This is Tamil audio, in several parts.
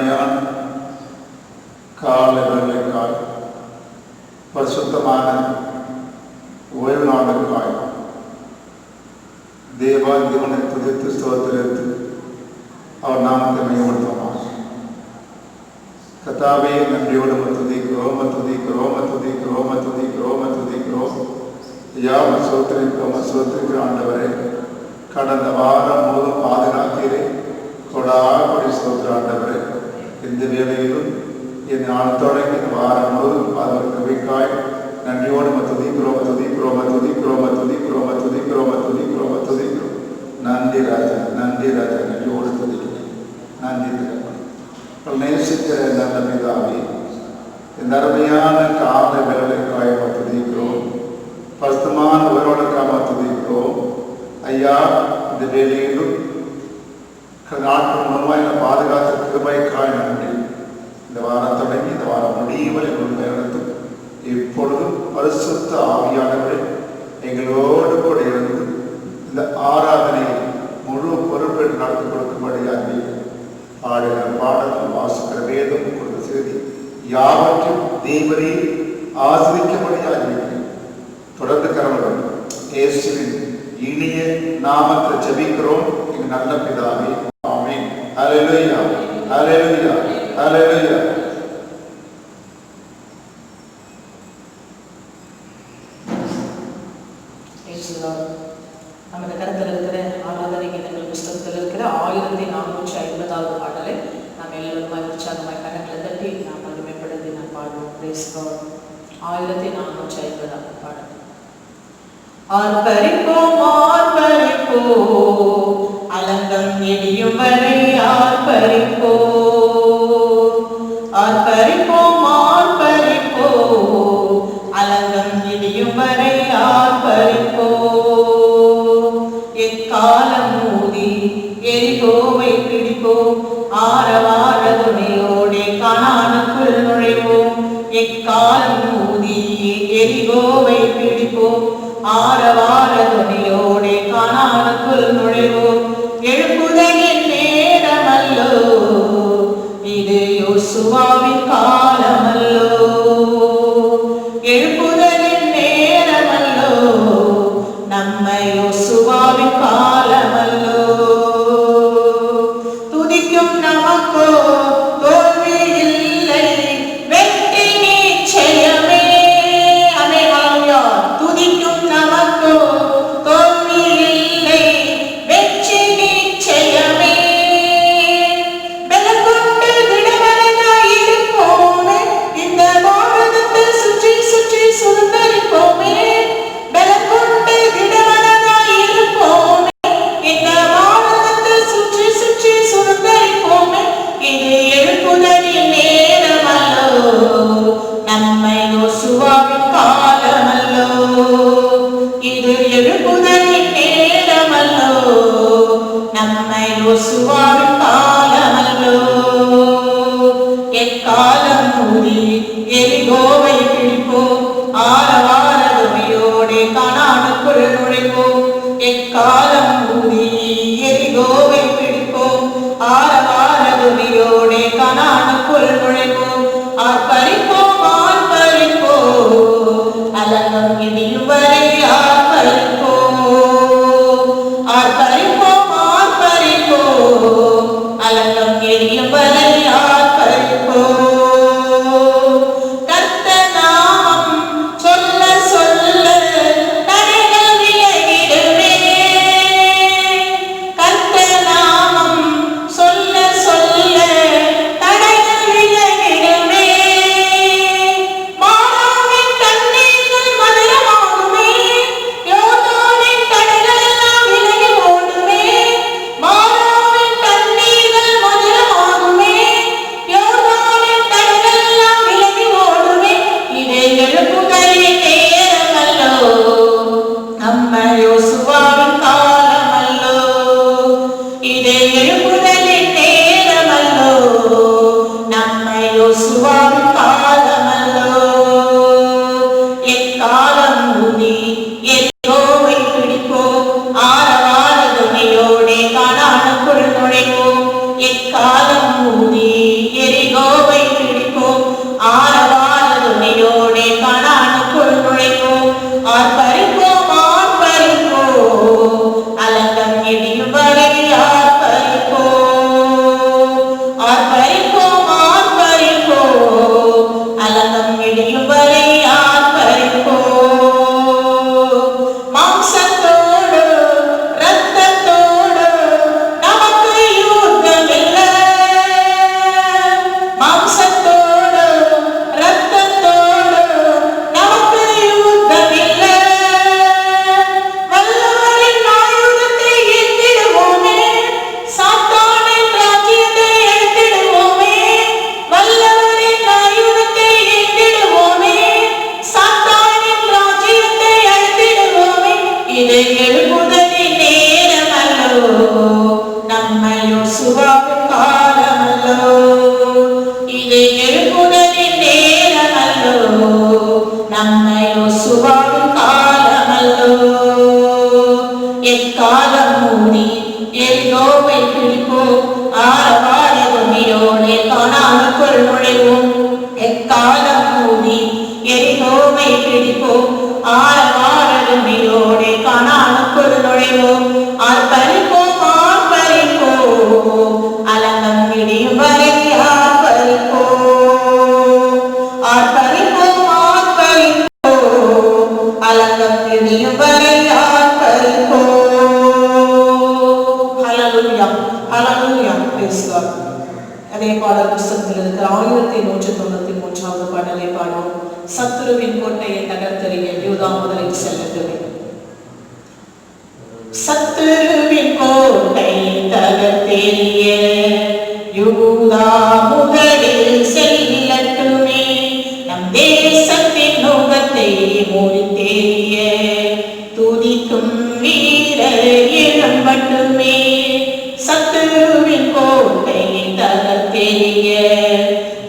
அருமையான காலை வேளைக்காய் பரிசுத்தமான ஓய்வு நாளுக்காய் தேவனை துதித்து ஸ்தோத்திரித்து அவர் நாமத்தை மையப்படுத்துவார். கர்த்தாவே, நன்றியோடு துதிக்கிறோம் துதிக்கிறோம் துதிக்கிறோம் துதிக்கிறோம் துதிக்கிறோம். யாவை சோத்திரிக்கிற ஆண்டவரே, கடந்த வாரம் முழுவதும் பாதுகாத்தீரே, கொடி சோத்திர ஆண்டவரே. இந்த வேளையிலும் என் நாள் தொடங்கி இந்த வாரம் முழுவதும் அவர் கிருபைக்காய் நன்றியோடு துதிக்கிறோம் துதிக்கிறோம் துதிக்கிறோம் துதிக்கிறோம் துதிக்கிறோம் துதிக்கிறோம் துதிக்கிறோம். நன்றி ராஜா, நன்றி ராஜா, நன்றியோடு துதிக்கிறேன். நன்றி நேசிக்கிற நல்ல பிதாவே, இந்த அருமையான காலை வேலைக்காய் துதிக்கிறோம். பரிசுத்தமான உயர்வுக்காக துதிக்கிறோம். ஐயா, இந்த வேலையிலும் நாட்கள் முழுமையான பாதுகாத்த கிருபைக்காய் நன்றி. இந்த வாரம் தொடங்கி இந்த வாரம் முடிவுகளை நடத்தும் இப்பொழுதும் பரிசுத்த ஆவியானவரை எங்களோடு கூட இருந்து இந்த ஆராதனையை முழு பொறுப்பேற்று நடத்தி கொடுக்கும்படியாக பாடுகிற பாடல், வாசிக்கிற வேதம், கொடுத்த செய்தி யாவற்றும் தேவரே ஆசிரிக்கும்படியாக தொடர்ந்து கரவர்கள் இயேசுவின் இனிய நாமத்தை ஜெபிக்கிறோம் எங்கள் நல்ல பிதாவே, ஆமென். ஹல்லேலூயா, ஹல்லேலூயா, ஹல்லேலூயா. நமது கருத்தில் இருக்கிற ஆராதனை கீதங்கள் புஸ்தகத்தில் இருக்கிற 1450வது பாடலை நாம் எல்லோருமாய் உற்சாகமாய் கரங்களை தட்டி நாம் மகிமைப்படுத்தி நாம் பாடுவோம். Price God. 1450வது பாடல். ஆர்ப்பரிப்போம் ஆர்ப்பரிப்போம், அலங்கம் இடியும் வரை ஆர்ப்பரிப்போம். ஆர்ப்பரிப்போம் ஆர்ப்பரிப்போம், அலங்கம் இடியும் வரை ஆர்ப்பரிப்போம். எக்காலம் ஊதி எரிகோவை பிடிப்போம், ஆரவார துணையோடே கானானுக்குள் நுழைவோம். எக்காலம் ஊதி எரிகோவை பிடிப்போம், ஆரவார துணையோடே கானானுக்குள் நுழைவோம். எழுப்புதலின் நேரமல்லோ, இது யோசுவாவின் காலமல்லோ. எழுப்புதலின் நேரமல்லோ, நம்ம யோசுவாவின் காலமல்லோ. துதிக்கும் நமக்கோ தோல்வி இல்லை, வெற்றி நிச்சயமே. அமேன். துதிக்கும் நமக்கோ தோல்வி இல்லை, வெற்றி நிச்சயமே. பலங்கொண்டு திடமனதாய் இருப்போமே, இந்த பாரதத்தை சுற்றி சுற்றி சுதந்தரிப்போமே. பலங்கொண்டு திடமனதாய் இருப்போமே, இந்த பாரதத்தை சுற்றி சுற்றி சுதந்தரிப்போமே. இது எழுப்புதலின் நேரமல்லோ, நம்மை யோசுவாவின் காலமல்லோ. இது எழுப்புதலின் நேரமல்லோ, நம்மை யோசுவாவின் காலமல்லோ. எக்காலம் ஊதி எரிகோவை பிடிப்போம், ஆரவார துணையோடே கானானுக்குள் நுழைவோம். எக்காலம் ஊதி எரிகோவை பிடிப்போம், ஆரவார துணையோடே கானானுக்குள் நுழைவோம். ஆர்ப்பரிப்போம் ஆர்ப்பரிப்போம், அலங்கம் இடியும் வரை ஆர்ப்பரிப்போம். ஆர்ப்பரிப்போம் ஆர்ப்பரிப்போம், அலங்கம் இடியும் வரை ஆர்ப்பரிப்போம். கர்த்தர் நாமம் சொல்ல சொல்ல தடைகள் விலகிடுமே. கர்த்தர் நாமம் சொல்ல சொல்ல தடைகள் விலகிடுமே. மாறாவின் தண்ணீர்கள் மதுரமாகுமே, யோர்தானின் தடைகள் எல்லாம் விலகி ஓடுமே. மாறாவின் தண்ணீர்கள் மதுரமாகுமே, யோர்தானின் தடைகள் எல்லாம் விலகி ஓடுமே. இதே எழுப்புதலின் நேரமல்லோ, நம்ம யோசுவாவின் காலமல்லோ. இதே எழுப்புதலின் நேரமல்லோ, நம்ம யோசுவாவின் காலமல்லோ. எக்காலம் ஊதி எரிகோவை பிடிப்போம், ஆரவார துணையோடே கானானுக்குள் நுழைவோம். எக்காலம் ஊதி புஸ்தகத்தில் இருக்கிற 1193வது பாடலை பாடுவோம். சத்துருவின் கோட்டையை தகர்த்தெறிய யூதா முதலில் செல்லட்டுமே. சத்துருவின் கோட்டை தகர்த்தெறிய யூதா முதலில் செல்லட்டுமே. நம் தேசத்தின் நோகத்தை மூடித்தெறிய துதிக்கும் வீரர் எழும்பட்டுமே. சத்துருவின் கோட்டை தகர்த்தெறிய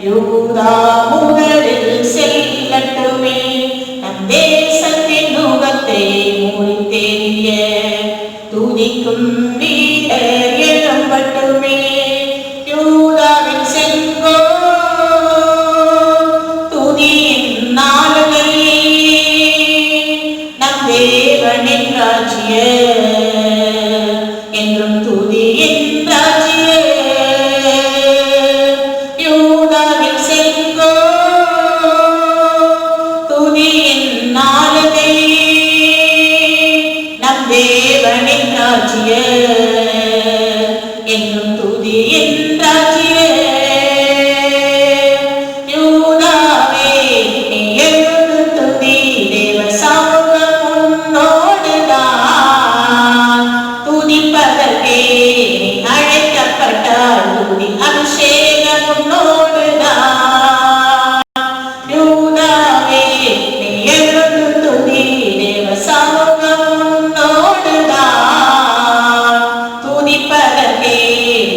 யூதா முதலில் செல்லட்டுமே. நம் தேசத்தின் நோகத்தை மூடித்தெறிய துதிக்கும் வீரர் எழும்பட்டுமே. யூதாவின் செங்கோல் துதியின் நாளுகை நம் தேவனின் ராஜ்யம் என்றும் துதியின் ராஜ்யம். யூதாவின் செங்கோல் துதியின் நாளுகை நம் தேவனின் ராஜ்யம் என்றும் துதியின் ராஜ்யம். யூதாவே நீ எழுந்து துதி, தேவ சமூகம் உன்னோடுதான். துதிப்பதற்கே நீ அழைக்கப்பட்டால் துதி அபிஷேகம் உன்னோடுதான். யூதாவே நீ எழுந்து துதி, தேவ சமூகம் உன்னோடுதான். துதிப்பதற்கே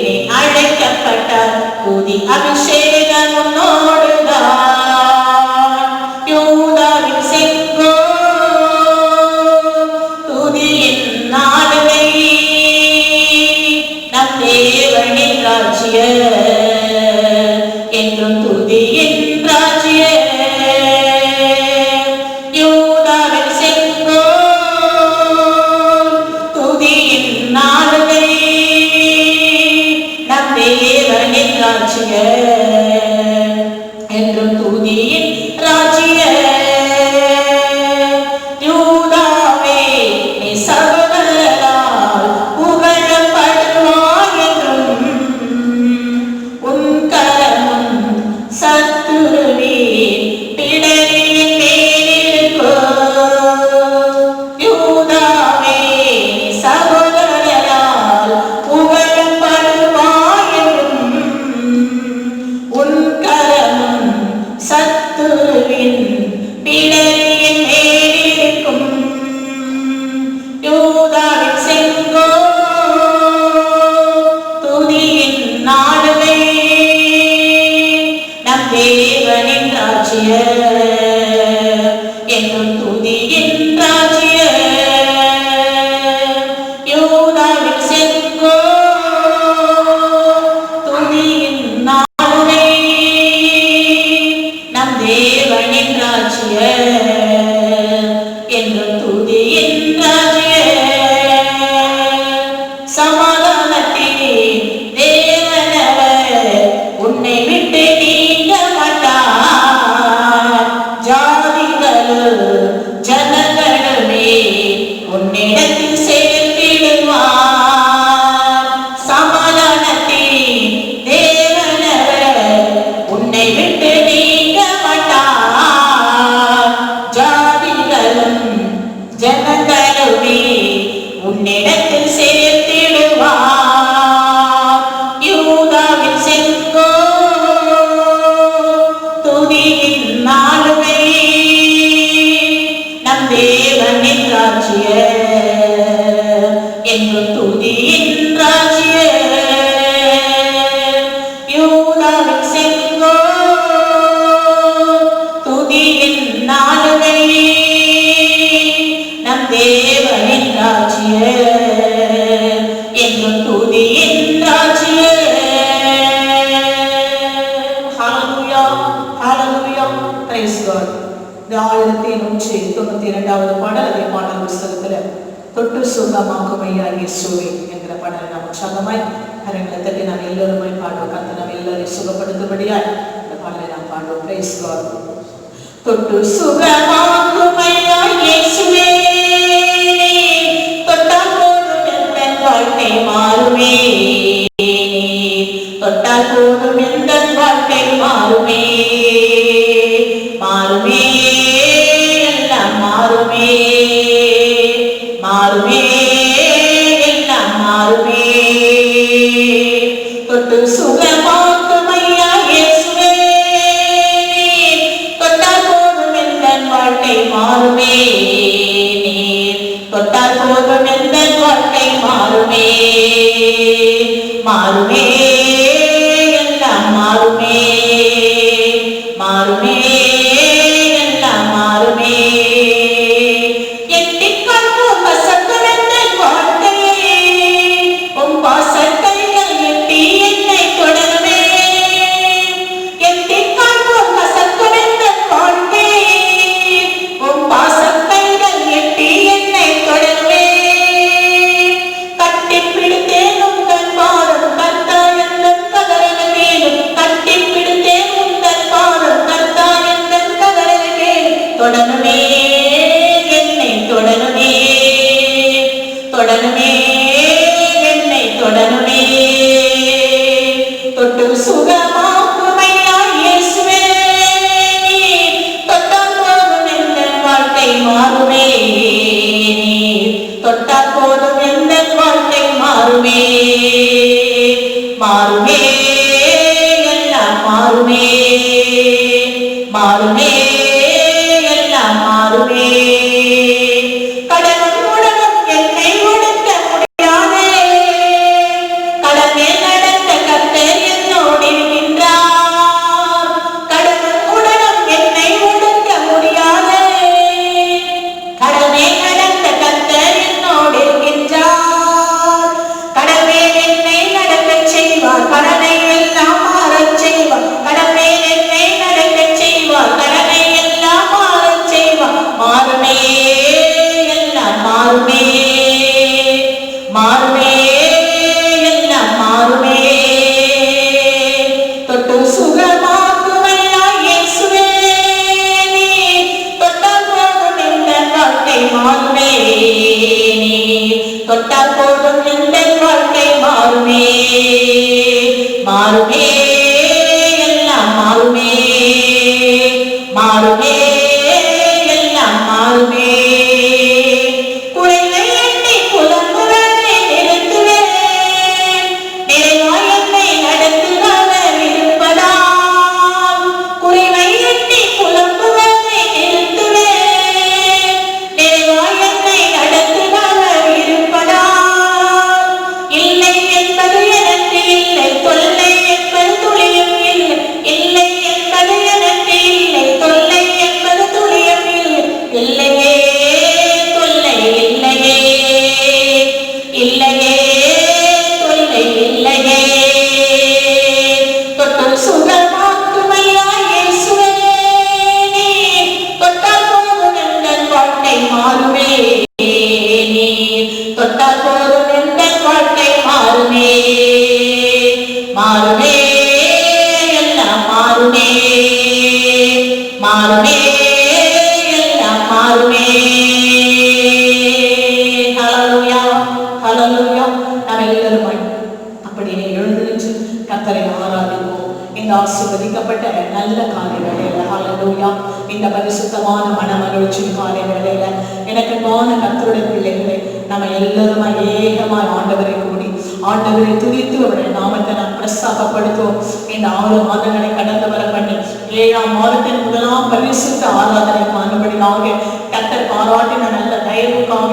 நீ அழைக்கப்பட்டால் துதி அபிஷேகம் உன்னோடுதான். யூதாவின் செங்கோல் துதியின் நாளுகை நம் தேவனின் ராஜ்யம் என்றும் துதியின் ராஜ்யம். யூதாவின் செங்கோல் துதியின் நாளுகை நம் தேவனின் ராஜ்யம் என்றும் துதியின் ராஜ்யம். யூதாவே நீ சகோதரரால் புகழப்படுவாய் என்றும் உன் கரமும் சத்துருவின் பிடரியின் மேலிருக்கும். யூதாவே நீ சகோதரரால் புகழப்படுவாய் என்றும் உன் கரமும் சத்துருவின் பிடரியின் மேலிருக்கும். யூதாவின் செங்கோல் துதியின் நாளுகை நம் தேவனின் ராஜ்யம் என்றும் துதியின் ராஜ்யம். யூதாவின் செங்கோல் துதியின் நாளுகை நம் தேவனின் ராஜ்யம் என்றும் துதியின் ராஜ்யம். சமாதானத்தின் தேவனவர் உன்னை விட்டு நீங்க மாட்டார். ஜாதிகளும் ஜனங்களுமே உன்னிடத்தில் சேர்த்திடுவார். சமாதானத்தின் தேவனவர் உன்னை விட்டு நீங்க மாட்டார். ஜாதிகளும் ஜனங்களுமே உன்னிடத்தில் சேர்த்திடுவார். யூதாவின் செங்கோல் துதியின் நாளுகை நம் தேவனின் ராஜ்யம் என்றும் துதியின் ராஜ்யம். யூதாவின் செங்கோல் துதியின் நாளுகை நம் தேவனின் ராஜ்யம் என்றும் துதியின் ராஜ்யம். ஹalleluya, ஹalleluya, praise God. இந்த 1192வது பாடல் அதே பாடல் புஸ்தகத்துல தொட்டு சுகமாக்கும் ஐயா இயேசுவே என்கிற பாடலை நாம் உற்சாகமாய் கரங்களை தட்டி நாம் எல்லோருமாய் பாடுவோம். கர்த்தர் நாம் எல்லாரையும் சுகப்படுத்தும்படியாய் இந்த பாடலை நாம் பாடுவோம். praise God. தொட்டு சுகமாக்கும் ஐயா இயேசுவே, தொட்டால் போதும் எந்த வாழ்க்கை மாறுமே. தொட்டால் போதும் எந்த வாழ்க்கை மாறுமே மாறுமே எல்லாம் மாறுமே மாறுமே எல்லாம் மாறுமே தொட்டு சுகமாக்கும் ஐயா இயேசுவே தொட்டால் போதும் எந்தன் வாழ்க்கை மாறுமே நீர் தொட்டால் போதும் எந்தன் வாழ்க்கை மாறுமே மாறுமே எல்லாம் மாறுமே மாறுமே எல்லாம் மாறுமே எட்டிக் காண்போம் வசந்தம் எந்தன் வாழ்க்கையே உம் வாசற்கைகள் எட்டி என்னை தொடருமே எட்டிக் காண்போம் வசந்தம் எந்தன் வாழ்க்கையே உம் வாசற்கைகள் எட்டி என்னை தொடருமே கட்டிப் பிடித்தேன் உந்தன் பாதம் கர்த்தா எந்தன் கதறலை கேளும் கட்டிப் பிடித்தேன் உந்தன் பாதம் கர்த்தா எந்தன் கதறலை கேளும் தொடருமே என்னை தொடருமே தொடருமே என்னை தொடருமே தொட்டு சுகமாக்கும் ஐயா இயேசுவே தொட்டால் போதும் எந்தன் வாழ்க்கை மாறுமே தொட்டால் போதும் எந்தன் வாழ்க்கை மாறுமே மாறுமே எல்லாம் மாறுமே மாறுமே எல்லாம் மாறுமே கடலும் உடலும் என்னை ஒடுக்க முடியாதே கடலே நடந்த கர்த்தர் என்னோடு இருக்கின்றார் கடலும் உடலும் என்னை ஒடுக்க முடியாதே கடலே நடந்த கர்த்தர் என்னோடு இருக்கின்றார் கடலே என்னை நடக்கச் செய்வார் கடலை எல்லாம் மாறச் செய்வார் கடலே என்னை நடக்கச் செய்வார் கடலை எல்லாம் மாறச் செய்வார் மாறுமே எல்லாம் மாறுமே மாறுமே எல்லாம் மாறுமே தொட்டு சுகமாக்கும் ஐயா இயேசுவே தொட்டால் போதும் எந்தன் வாழ்க்கை மாறுமே தொட்டால் போதும் எந்தன் வாழ்க்கை மாறுமே மாறுமே எல்லாம் மாறுமே மாறுமே எல்லாம் மாறுமே குறைவை எண்ணி புலம்புவதை நிறுத்துவேன் நிறைவாய் என்னை நடத்துகிறவர் இருப்பதால் குறைவை எண்ணி புலம்புவதை நிறுத்துவேன் நிறைவாய் என்னை நடத்துகிறவர் இருப்பதால் இல்லை என்பது எனக்கு இல்லை தொல்லை என்பது துளியும் இல்லை இல்லை என்பது எனக்கு இல்லை தொல்லை என்பது துளியும் இல்லை இல்லையே தொல்லை இல்லையே இல்லையே தொல்லை இல்லையே தொட்டு சுகமாக்கும் ஐயா இயேசுவே தொட்டால் போதும் எந்தன் வாழ்க்கை மாறுமே தொட்டால் போதும் எந்தன் வாழ்க்கை மாறுமே மாறுமே எல்லாம் மாறுமே மாறுமே எல்லாம் மாறுமே ஹல்லேலூயா ஹல்லேலூயா நாம் எல்லாரும் அப்படியே எழுந்து நின்று கர்த்தரை ஆராதிப்போம் இந்த ஆசீர்வதிக்கப்பட்ட நல்ல காலை வேளையில ஹல்லேலூயா இந்த பரிசுத்தமான மனமகிழ்ச்சி காலை வேளையில எனக்கு கர்த்தருடைய பிள்ளைகளை நம்ம எல்லாருமா ஏகமாய் ஆண்டவரை கூடி ஆண்டவரை துதித்து அவருடைய நாமத்தை நாம் பிரஸ்தாபப்படுத்துவோம். இந்த 6 மாதங்களை கடந்து வர பண்ணி 7ஆம் மாதத்தின் முதலாம் பரிசுத்த ஆராதனை காணும்படியாக கர்த்தர் பாராட்டின நல்ல தயவுக்காக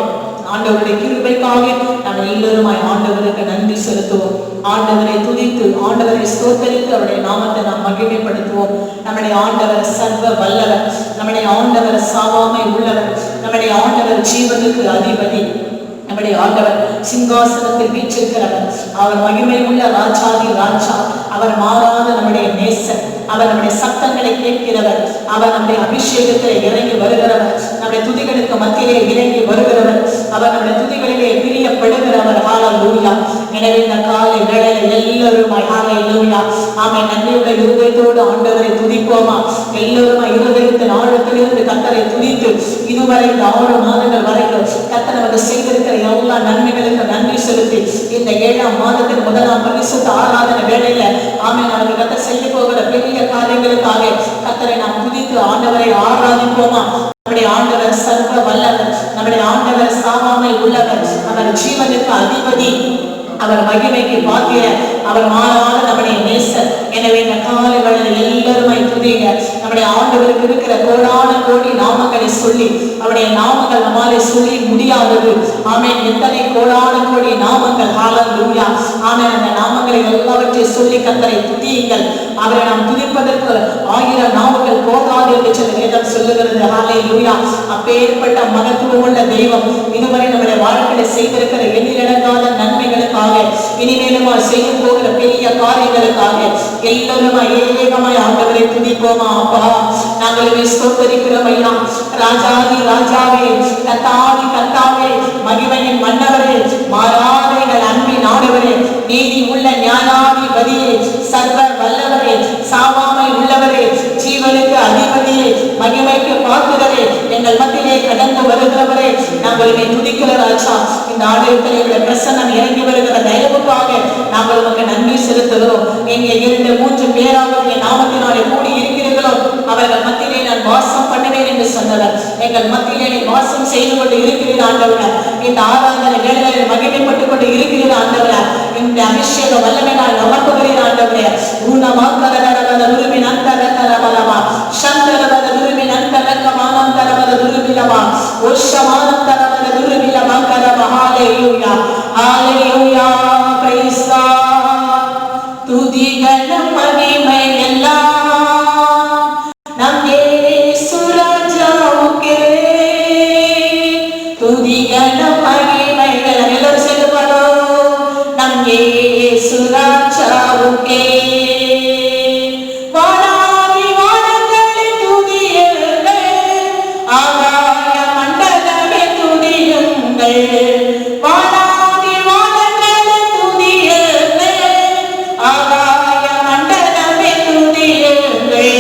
ஆண்டவருடைய கிருபைக்காக நாம் எல்லாருமாய் ஆண்டவருக்கு நன்றி செலுத்துவோம். ஆண்டவரை துதித்து ஆண்டவரை ஸ்தோத்தரித்து அவருடைய நாமத்தை நாம் மகிமைப்படுத்துவோம். நம்முடைய ஆண்டவர் சர்வ வல்லவர், நம்முடைய ஆண்டவர் சாவாமை உள்ளவர், நம்முடைய ஆண்டவர் ஜீவனுக்கு அதிபதி, நம்முடைய ஆண்டவர் சிங்காசனத்தில் வீற்றிருக்கிறவர், அவர் மகிமை உள்ள ராஜாதி ராஜா, அவர் மாறாத நம்முடைய நேசர், அவர் நம்முடைய சத்தங்களை கேட்கிறவர், அவர் நம்முடைய அபிஷேகத்தில் இறங்கி வருகிறவர், நம்முடைய துதிகளுக்கு மத்தியிலே இறங்கி வருகிறவர், அவர் நம்முடைய துதிகளிலே பிரியப்படுகிறவர். ஹல்லேலூயா. எனவே இந்த காலை வேளையில எல்லாருமாய் ஹல்லேலூயா ஆமென் நன்றியுள்ள இருதயத்தோடு ஆண்டவரை துதிப்போமா? எல்லாருமாய் இருதயத்தின் ஆழத்திலிருந்து நின்று கர்த்தரை துதித்து இதுவரை இந்த 6 மாதங்கள் வரைக்கும் கர்த்தர் நமக்கு செய்திருக்கிற எல்லா நன்மைகளுக்கு நன்றி செலுத்தி இந்த 7ஆம் மாதத்தின் முதலாம் பரிசுத்த ஆராதனை வேளையில ஆமென் நமக்கு கர்த்தர் செய்ய போகிற பெரிய காரியங்களுக்காக கர்த்தரை நாம் துதித்து ஆண்டவரை ஆராதிப்போமா. நம்முடைய ஆண்டவர் சர்வ வல்லவர், நம்முடைய ஆண்டவர் சாவாமை உள்ளவர், அவர் ஜீவனுக்கு அதிபதி, அவர் மகிமைக்கு பாத்திர, அவர் மாறாத நம்முடைய நேசர். எனவே இந்த காலை வேளையில் எல்லாருமே துதிங்க. நம்முடைய ஆண்டவருக்கு இருக்கிற கோடான கோடி நாமங்களை சொல்லி அவருடைய நாமங்கள் நம்மாலே சொல்லி முடியாதது. ஆமென். எத்தனை கோடான கோடி நாமங்கள். ஹல்லேலூயா. ஆமென். அந்த நாமங்களை எல்லாவற்றையும் சொல்லி கர்த்தரை துதியுங்கள். அவரை நாம் துதிப்பதற்கு 1000 நாமங்கள் போதாது என்று சொல்லி வேதம் சொல்லுகிறது. ஹல்லேலூயா. அப்பேற்பட்ட மகத்துவம் உள்ள தெய்வம் இதுவரை நம்முடைய வாழ்க்கையில செய்திருக்கிற எண்ணிலடங்காத நன்மைகளுக்காக இனிமேலும் செய்ய போகிற பெரிய காரியங்களுக்காக எல்லாருமா ஏகமாய் ஆண்டவரை துதிப்போமா. அப்பா நாங்களுமே ஸ்தோத்தரிக்கிறோம் ஐயா. ராஜாதி ராஜாவே, கர்த்தாதி கர்த்தாவே, மகிமையின் மன்னவரே, மாறாத எங்கள் அன்பின் ஆண்டவரே, நீதி உள்ள ஞானாதிபதியே, சர்வ வல்லவரே, சாவாமை உள்ளவரே, ஜீவனுக்கு அதிபதியே, மகிமைக்கு பாத்திரரே, எங்கள் மத்தியிலே கடந்து வருகிறவரே, நாங்கள் துதிக்கிற ராஜா. இந்த ஆலயத்திலே பிரசன்னம் இறங்கி வருகிற தயவுக்காக நாங்கள் உமக்கு நன்றி செலுத்துகிறோம். எங்கே 2, 3 பேராவது என் நாமத்தினாலே கூடி இருக்கிறீர்களோ அவர்கள் மத்தியிலே நான் வாசம் பண்ணுவேன் என்று சொன்னவர். எங்கள் மத்தியிலே நீ வாசம் செய்து கொண்டு இருக்கிறீர் ஆண்டவரே. இந்த ஆராதனை வேளைகளில் மகிமைப்பட்டுக் கொண்டு இருக்கிறீர் ஆண்டவரே. இந்த அபிஷேக வல்லமை நான் நம்புகிறேன் ஆண்டவரே. ஊனமாக்கரகரவத உருவின் அந்தரகரவலமா சந்தரவத உருவின் அந்தரகமானந்தரவத உருவிலமா ஓஷமானந்தரவத உருவிலமா கரவ. ஹல்லேலூயா. ஹல்லேலூயா. Price God. துதிகளும் மகிமை எல்லாம் நம் இயேசு ராஜாவுக்கே. துதிகளும் மகிமைகள் எல்லாரும் சேர்ந்து பாடுவோம். நம் இயேசு ராஜாவுக்கே. வானாதி வானங்களே துதியுங்கள், ஆகாய மண்டலமே துதியுங்கள். வானாதி வானங்களே துதியுங்கள், ஆகாய மண்டலமே துதியுங்கள்.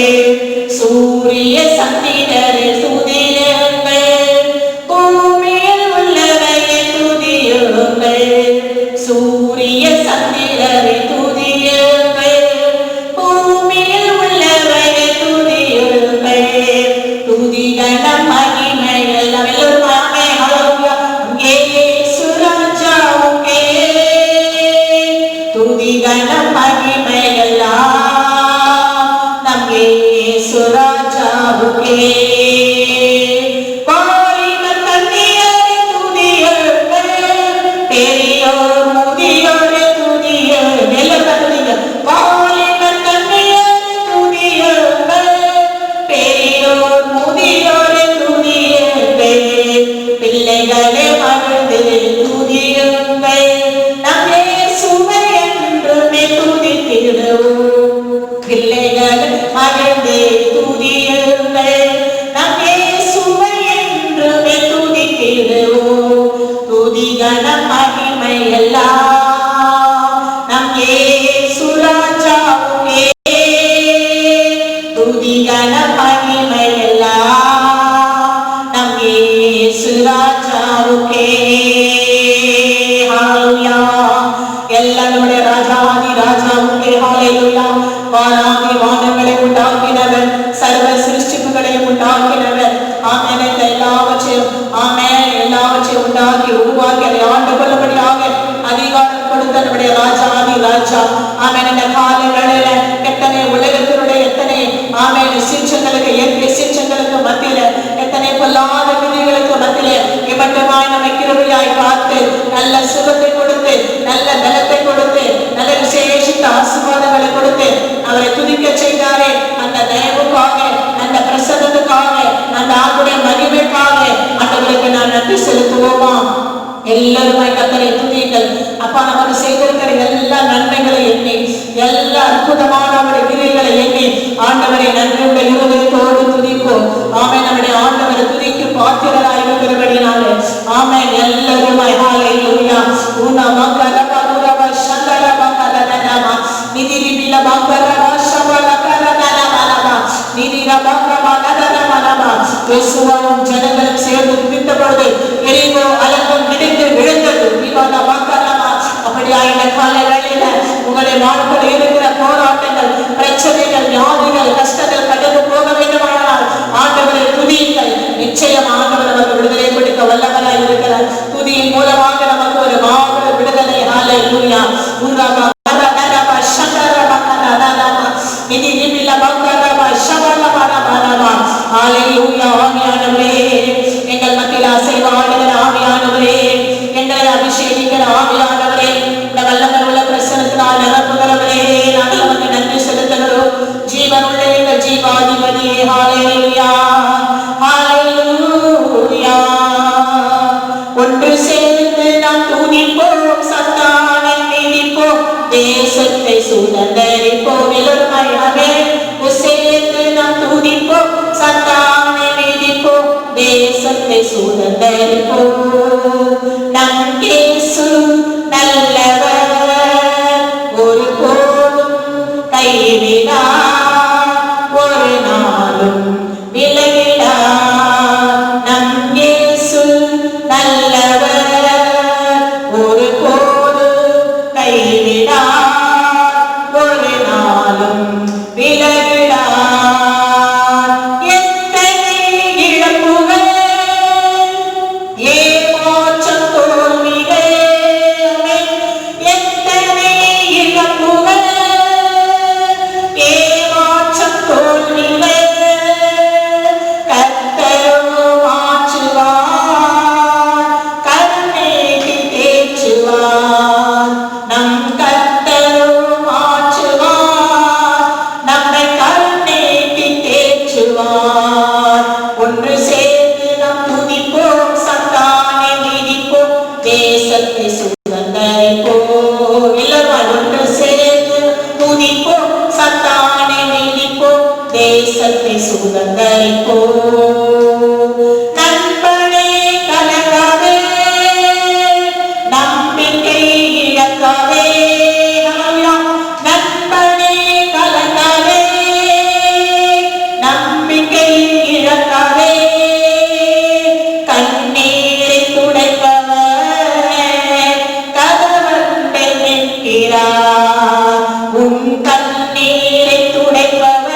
சூரிய சந்திரரே துதியுங்கள், பூமியில் உள்ளவையே துதியுங்கள். சூரிய சந்திரரே துதியுங்கள், பூமியில் உள்ளவையே துதியுங்கள். துதிகளம் மகிமை எல்லாம் எல்லோரும் ஆமென். ஹல்லேலூயா. இயேசு ராஜாவுக்கே. துதிகளம் மகிமை எல்லாம் நம் இயேசு ராஜாவுக்கே. வாலிபர் கன்னியரே துதியுங்கள், பெரியோர் முதியோரே துதியுங்கள். எல்லாரும் துதியுங்கள். வாலிபர் கன்னியரே துதியுங்கள், பெரியோர் முதியோரே துதியுங்கள். பிள்ளைகளே மகிழ்ந்து துதியுங்கள், நம் இயேசுவை என்றுமே துதித்திடுவோம். பிள்ளைகள் மகிழ்ந்து துதியுங்கள், நம் இயேசுவை என்றுமே துதித்திடுவோம். துதிகளம் மகிமை எல்லாம் நம் இயேசு ராஜாவுக்கே. துதிகளம் மகிமை எல்லாம் நம் இயேசு ராஜாவுக்கே. ஹல்லேலூயா. எல்லாம் நம்முடைய ராஜாதி ராஜாவுக்கே. ஹல்லேலூயா. வானாதி வானங்களை உண்டாக்கினவர், சர்வ சிருஷ்டிப்புகளை உண்டாக்கினவர். ஆமென். எல்லாவற்றையும் ஆமென் எல்லாவற்றையும் உண்டாக்கி உருவாக்கி அதை ஆண்டு கொள்ளும்படியாக அதிகாரம் கொடுத்த நம்முடைய ராஜாதி ராஜா. ஆமென். இந்த காலங்களில எத்தனை உலகத்தினுடைய எத்தனை ஆமென் சீற்றங்களுக்கு, இயற்கை சீற்றங்களுக்கு மத்தியில, எத்தனை பொல்லாத விதிகளுக்கு மத்தியில இவற்றுமாய் நம்மை கிருபையாய் காத்து நல்ல சுகத்தை கொடுத்து, நல்ல பலத்தை கொடுத்து, நல்ல விசேஷித்த ஆசீர்வாதங்களை கொடுத்து அவரை துதிக்க செய்தாரே. அந்த தயவுக்காக, அந்த பிரசன்னத்துக்காக, அந்த ஆண்டுடைய மகிமைக்காக ஆண்டவருக்கு நான் நன்றி செலுத்துவோமா. எல்லாருமாய் கர்த்தரை துதியுங்கள். அப்பா நமக்கு செய்திருக்கிற எல்லா நன்மைகளை எண்ணி, எல்லா அற்புதமான அவருடைய கிரியைகளை எண்ணி ஆண்டவரை நன்றியுடைய இருதயத்தோடு துதிப்போம். ஆமென். நம்முடைய ஆண்டவரை துதிக்கு பாத்திரராய் இருக்கிறபடினாலே ஆமென். எல்லாருமாய் ஹல்லேலூயா. உனமகரபுரப சந்தரபகரனம நிதிரிபிலபகரப சபலகரனமலம நிதிரபகரபகரனமலம யோசுவாவும் ஜனங்களும் சேர்ந்து துதித்த பொழுது எரிகோ அலங்கம் இடிந்து விழுந்தது. அப்படியா இந்த காலை வேளையில உங்களுடைய வாழ்க்கையில் இருக்கிற போராட்டங்கள், பிரச்சனைகள், வியாதிகள், கஷ்டங்கள் கடந்து போக வேண்டுமானால் ஆண்டவரை துதியுங்கள். நிச்சயம் ஆண்டவர் நமக்கு விடுதலை கொடுக்க வல்லவராய் இருக்கிறார். துதியின் மூலமாக நமக்கு ஒரு மாபெரும் விடுதலை. ஹல்லேலூயா. எங்கள் மத்தியில் அசைவாடுகிற ஆவியானவரே, எங்களை அபிஷேகிக்கிற ஆவியானவரே, இந்த வல்லமை உள்ள பிரசனத்தினால் நிரப்புகிறவரே, நாங்கள் நமக்கு நன்றி செலுத்துகிறோம். ஜீவனுள்ள எங்கள் ஜீவாதிபதியே, ஹல்லேலூயா ஹல்லேலூயா. ஒன்று சேர்ந்து நாம் துதிப்போம், சத்தானை மிதிப்போம், தேசத்தை சுதந்தரிப்போம். எல்லோருமாயாவே சேர்ந்து நாம் துதிப்போம், சத்தானை மிதிப்போம், தேசத்தை சுதந்தரிப்போம். நம் இயேசு நல்லவர், ஒருபோதும் கைவிடார், ஒரு நாளும் விலகிடார். நம் இயேசு நல்லவர், ஒருபோதும் கைவிடார், ஒரு நாளும் விலகிடார். எத்தனை இழப்புகள், ஏமாற்றம், தோல்விகள், எத்தனை இழப்புகள், ஏமாற்றம், தோல்விகள், கர்த்தரோ மாற்றுவார், கருணைக்கு தேற்றுவார். நம் கர்த்தரோ மாற்றுவார், நம்மை கருணைக்கு தேற்றுவார். ஒன்று சேர்ந்து நாம் துதிப்போம், சத்தானை மிதிப்போம், தேசத்தை சுதந்தரிப்போம். எல்லாரும் ஒன்று சேர்ந்து துதிப்போம், சத்தானை மிதிப்போம், தேசத்தை சுதந்தரிப்போம். நண்பனே கலங்காதே, நம்பிக்கை இழக்காதே. நண்பனே கலங்காதே, நம்பிக்கை இழக்காதே. கண்ணீரை துடைப்பவர் கதவண்டை நிற்கிறார். உன் கண்ணீரை துடைப்பவர்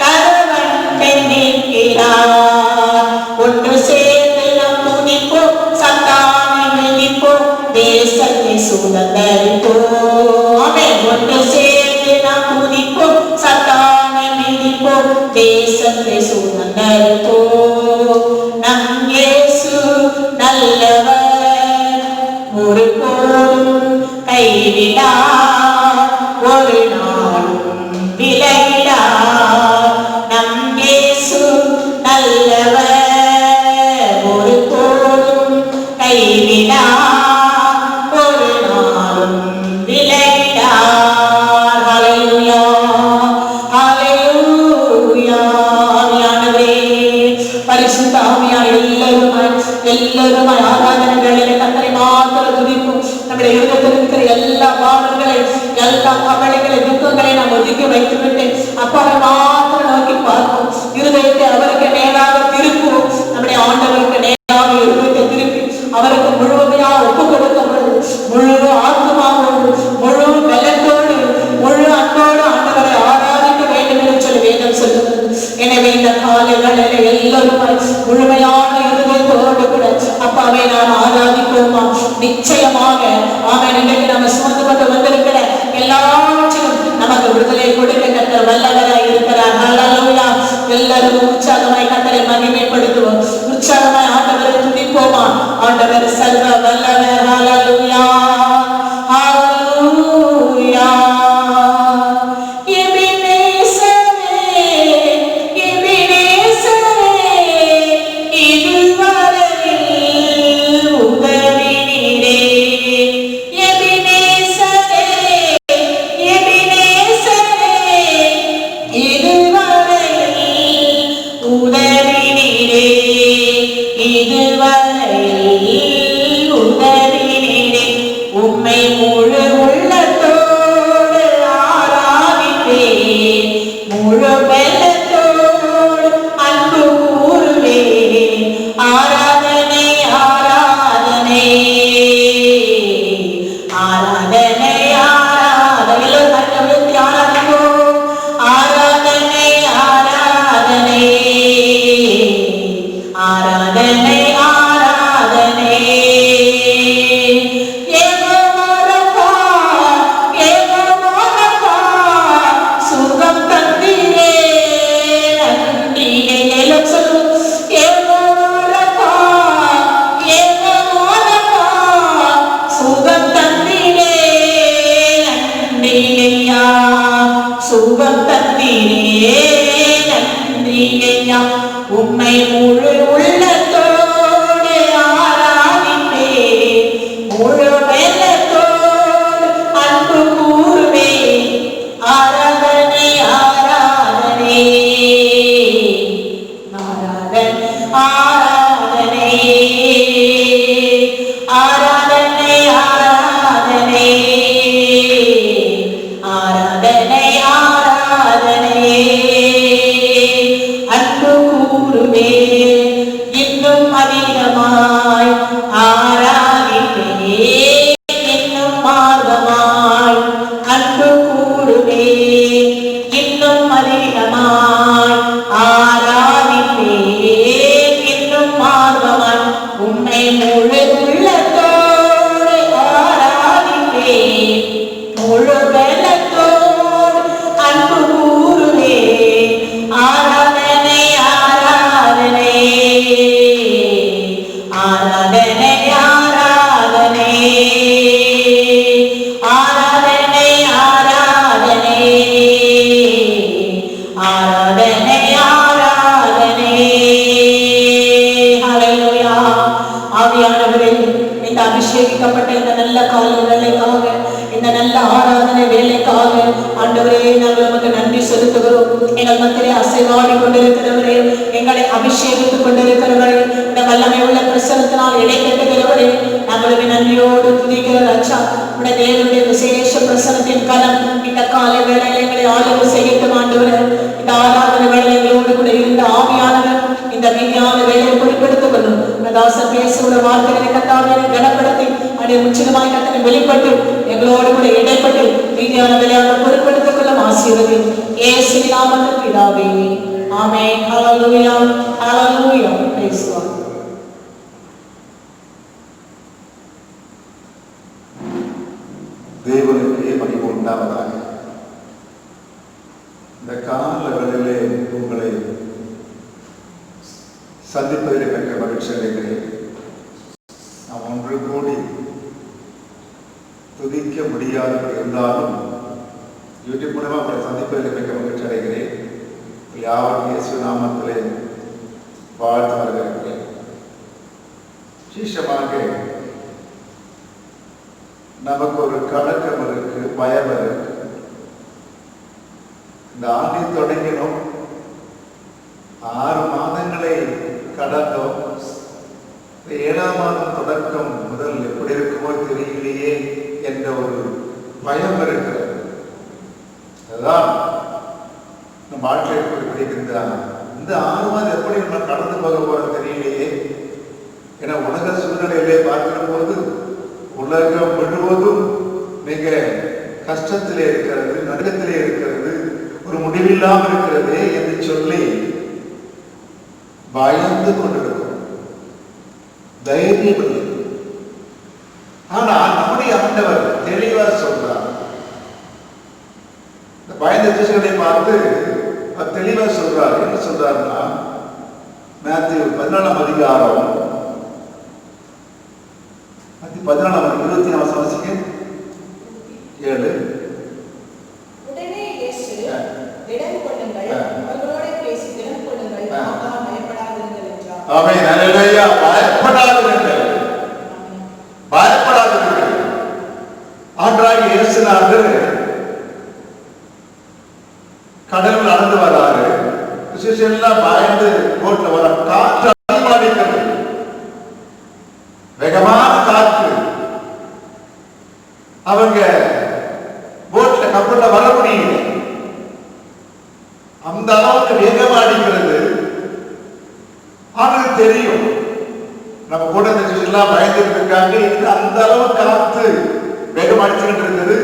கதவண்டை நிற்கிறார். ஒன்று சேர்ந்து நாம் துதிப்போம், சத்தானை மிதிப்போம், தேசத்தை சுதந்தரிப்போம். ஆமென். ஒன்று சேர்ந்து நாம் துதிப்போம், சத்தானை மிதிப்போம், தேசத்தை சுதந்தரிப்போம். நம் இயேசு நல்லவர், ஒருபோதும் கைவிடார், ஒரு நாளும் விலகிடார். நம் இயேசு நல்லவர், ஒருபோதும் கைவிடார், ஒரு நாளும் விலகிடார். ஹல்லேலூயா ஹல்லேலூயா. ஆவியானவரே, பரிசுத்த ஆவியான எல்லாருமாய் ஆராதனைகளிலே கர்த்தரை மாத்திரம் துதிப்போம். நம்முடைய இருதயத்தில் இருக்கிற எல்லா பாவங்களை, எல்லா கவலைகளை, துக்கங்களை நாம் ஒதுக்கி வைத்துவிட்டு அப்பாவை மாத்திரம் நோக்கி பார்ப்போம். இருதயத்தை அவருக்கு நேராக திருப்புவோம். நம்முடைய ஆண்டவருக்கு நேராக இருதயத்தை திருப்பி அவருக்கு முழுமையா ஒப்பு கொடுக்கப்படும். முழு ஆத்மாவோடு, முழு பலத்தோடு, முழு அன்போடு ஆண்டவரை ஆராதிக்க வேண்டும் என்று சொல்லி வேதம் சொல்லுகிறது. எனவே இந்த காலைகளில் எல்லாரும் முழுமையான இருதயத்தோடு கூட அப்பாவை நாம் ஆராதிப்போமா? நிச்சயமாக ஆமென். இன்றைக்கு நம்ம சுமந்து கொண்டு வந்திருக்கிற எல்லாவற்றிலும் நமக்கு விடுதலை கொடுக்க கர்த்தர் வல்லவராய் இருக்கிறார். ஹல்லேலூயா. எல்லாரும் உற்சாகமாய் கர்த்தரை மகிமைப்படுத்துவோம். உற்சாகமாய் ஆண்டவரை துதிப்போமா? ஆண்டவர் சர்வ வல்லவர். ஹல்லேலூயா ஹல்லேலூயா. சுகம் தந்தீரே நன்றி ஐயா. உம்மை முழு உள்ளத்தோடு ஆராதிப்பே, முழு வெள்ளத்தோடு அன்பு கூறுவே. ஆராதனை ஆராதனை ஆராதனை ஆராதனை ஆராதனை ஆராதனை ஆராதனை ஆராதனை அன்பு கூறுவே. இன்னும் அதிகமாய் ஆராதிப்பே, இன்னும் மார்க்கமாய் அன்பு கூறுவே. இன்னும் அதிகமாய் ஆராதிப்பே, இன்னும் மார்க்கமாய் உம்மை முழு உள்ளத்தோடு ஆராதிப்பே, முழு வெள்ளத்தோடு அன்பு கூறுவே. ஆராதனை ஆராதனை ஆராதனை ஆராதனை ஆராதனை ஆராதனை ஆராதனை ஆராதனை. ஹல்லேலூயா. ஆவியானவரே, இந்த அபிஷேகிக்கப்பட்ட இந்த நல்ல கால வேலைக்காக, இந்த நல்ல ஆராதனை வேலைக்காக ஆண்டவரே நாங்கள் உமக்கு நன்றி செலுத்துகிறோம். எங்கள் மத்தியிலே அசைவாடி கொண்டிருக்கிறவரே, எங்களை அபிஷேகித்துக் கொண்டிருக்கிறவரே, இந்த வல்லமை உள்ள பிரசனத்தினால் இடைக்கட்டுகிறவரே, நாங்களுக்கு நன்றியோடு துதிக்கிற ராஜா. உடைய தேவனுடைய விசேஷ பிரசனத்தின் கலம் இந்த கால வேளையில் எங்களை ஆளுகை செய்யட்டும் ஆண்டவரே. இந்த ஆராதனை வேளையில் எங்களோடு கூட இருந்த ஆவியானவர் இந்த மீதியான வேலையை பொறுப்பெடுத்துக் கொள்ளும். தாசன் பேசுகிற வார்த்தைகளை கத்தாவே கனப்படுத்தி அதை முற்றிலுமாய் கத்தனை வெளிப்பட்டு எங்களோடு கூட இடைப்பட்டு மீதியான வேலையாக பொறுப்பெடுத்துக் கொள்ளும். ஆசீர்வதி இயேசுவின் நாமத்தில் பிதாவே, ஆமென். ஹல்லேலூயா, ஹல்லேலூயா. Price God. தேவனுக்கு மகிமை உண்டாவதாக. இந்த காலங்களிலே உங்களை சந்திப்பதில் மிக்க மகிழ்ச்சி அடைகிறேன். நாம் ஒன்று கூடி துதிக்க முடியாது இருந்தாலும் யூடியூப் மூலமாக உங்களை சந்திப்பதில் மிக்க மகிழ்ச்சி அடைகிறேன். யாவரும் இயேசு நாமத்திலே வாழ்த்து வருகிறேன். விசேஷமாக நமக்கு ஒரு கலக்கம் இருக்கு, பயம் இருக்கு. இந்த ஆண்டை தொடங்கினோம், 6 மாதங்களை கடந்தோம். 7ஆம் மாதம் தொடக்கம் முதல் எப்படி இருக்குமோ தெரியலையே என்ற ஒரு பயம் இருக்கிறது. அதுதான் நம் வாழ்க்கையை குறிப்பிடுகின்றார். இந்த 6 மாதம் எப்படி நம்ம கடந்து போக போறது தெரியலையே. ஏன்னா உலக சூழ்நிலையிலே பார்க்கிற போது உலகம் முழுவதும் மிக கஷ்டத்திலே இருக்கிறது, நடுக்கத்திலே இருக்கிறது, ஒரு முடிவில்லாமல் இருக்கிறது என்று சொல்லி பயந்து கொண்டிருக்கிறோம். தைரியம் இல்லை. ஆனால் நம்முடைய ஆண்டவர் தெளிவா சொல்றார். இந்த பயந்த திசைகளை பார்த்து தெளிவா சொல்றார். என்ன சொல்றாருன்னா, மேத்யூ 14ஆம் அதிகாரம் 24 வாசிக்க 7. உடனே இயேசு திடம் கொள்ளுங்கள், அவர்களோட பேசி திடம் கொள்ளுங்கள், பயப்படாதீர்கள் என்றார். ஆமென். ஹல்லேலூயா. பயப்படாதீர்கள், பயப்படாதீர்கள். ஆண்டவராகிய இயேசுநாதர் கடல் நடந்து வராரு. எல்லாம் பயந்து போட்டு வர, காற்று அதிகமாகிறது, வேகமான காற்று. அவங்க போட்ல கப்பல்ல வர முடியல, அந்த அளவுக்கு வேகமா அடிக்கிறது. ஆனால் தெரியும் நம்ம கூட எல்லாம் பயந்துட்டு இருக்காங்க. அந்த அளவு காத்து வேகம் அடிச்சுக்கிட்டு இருக்குது,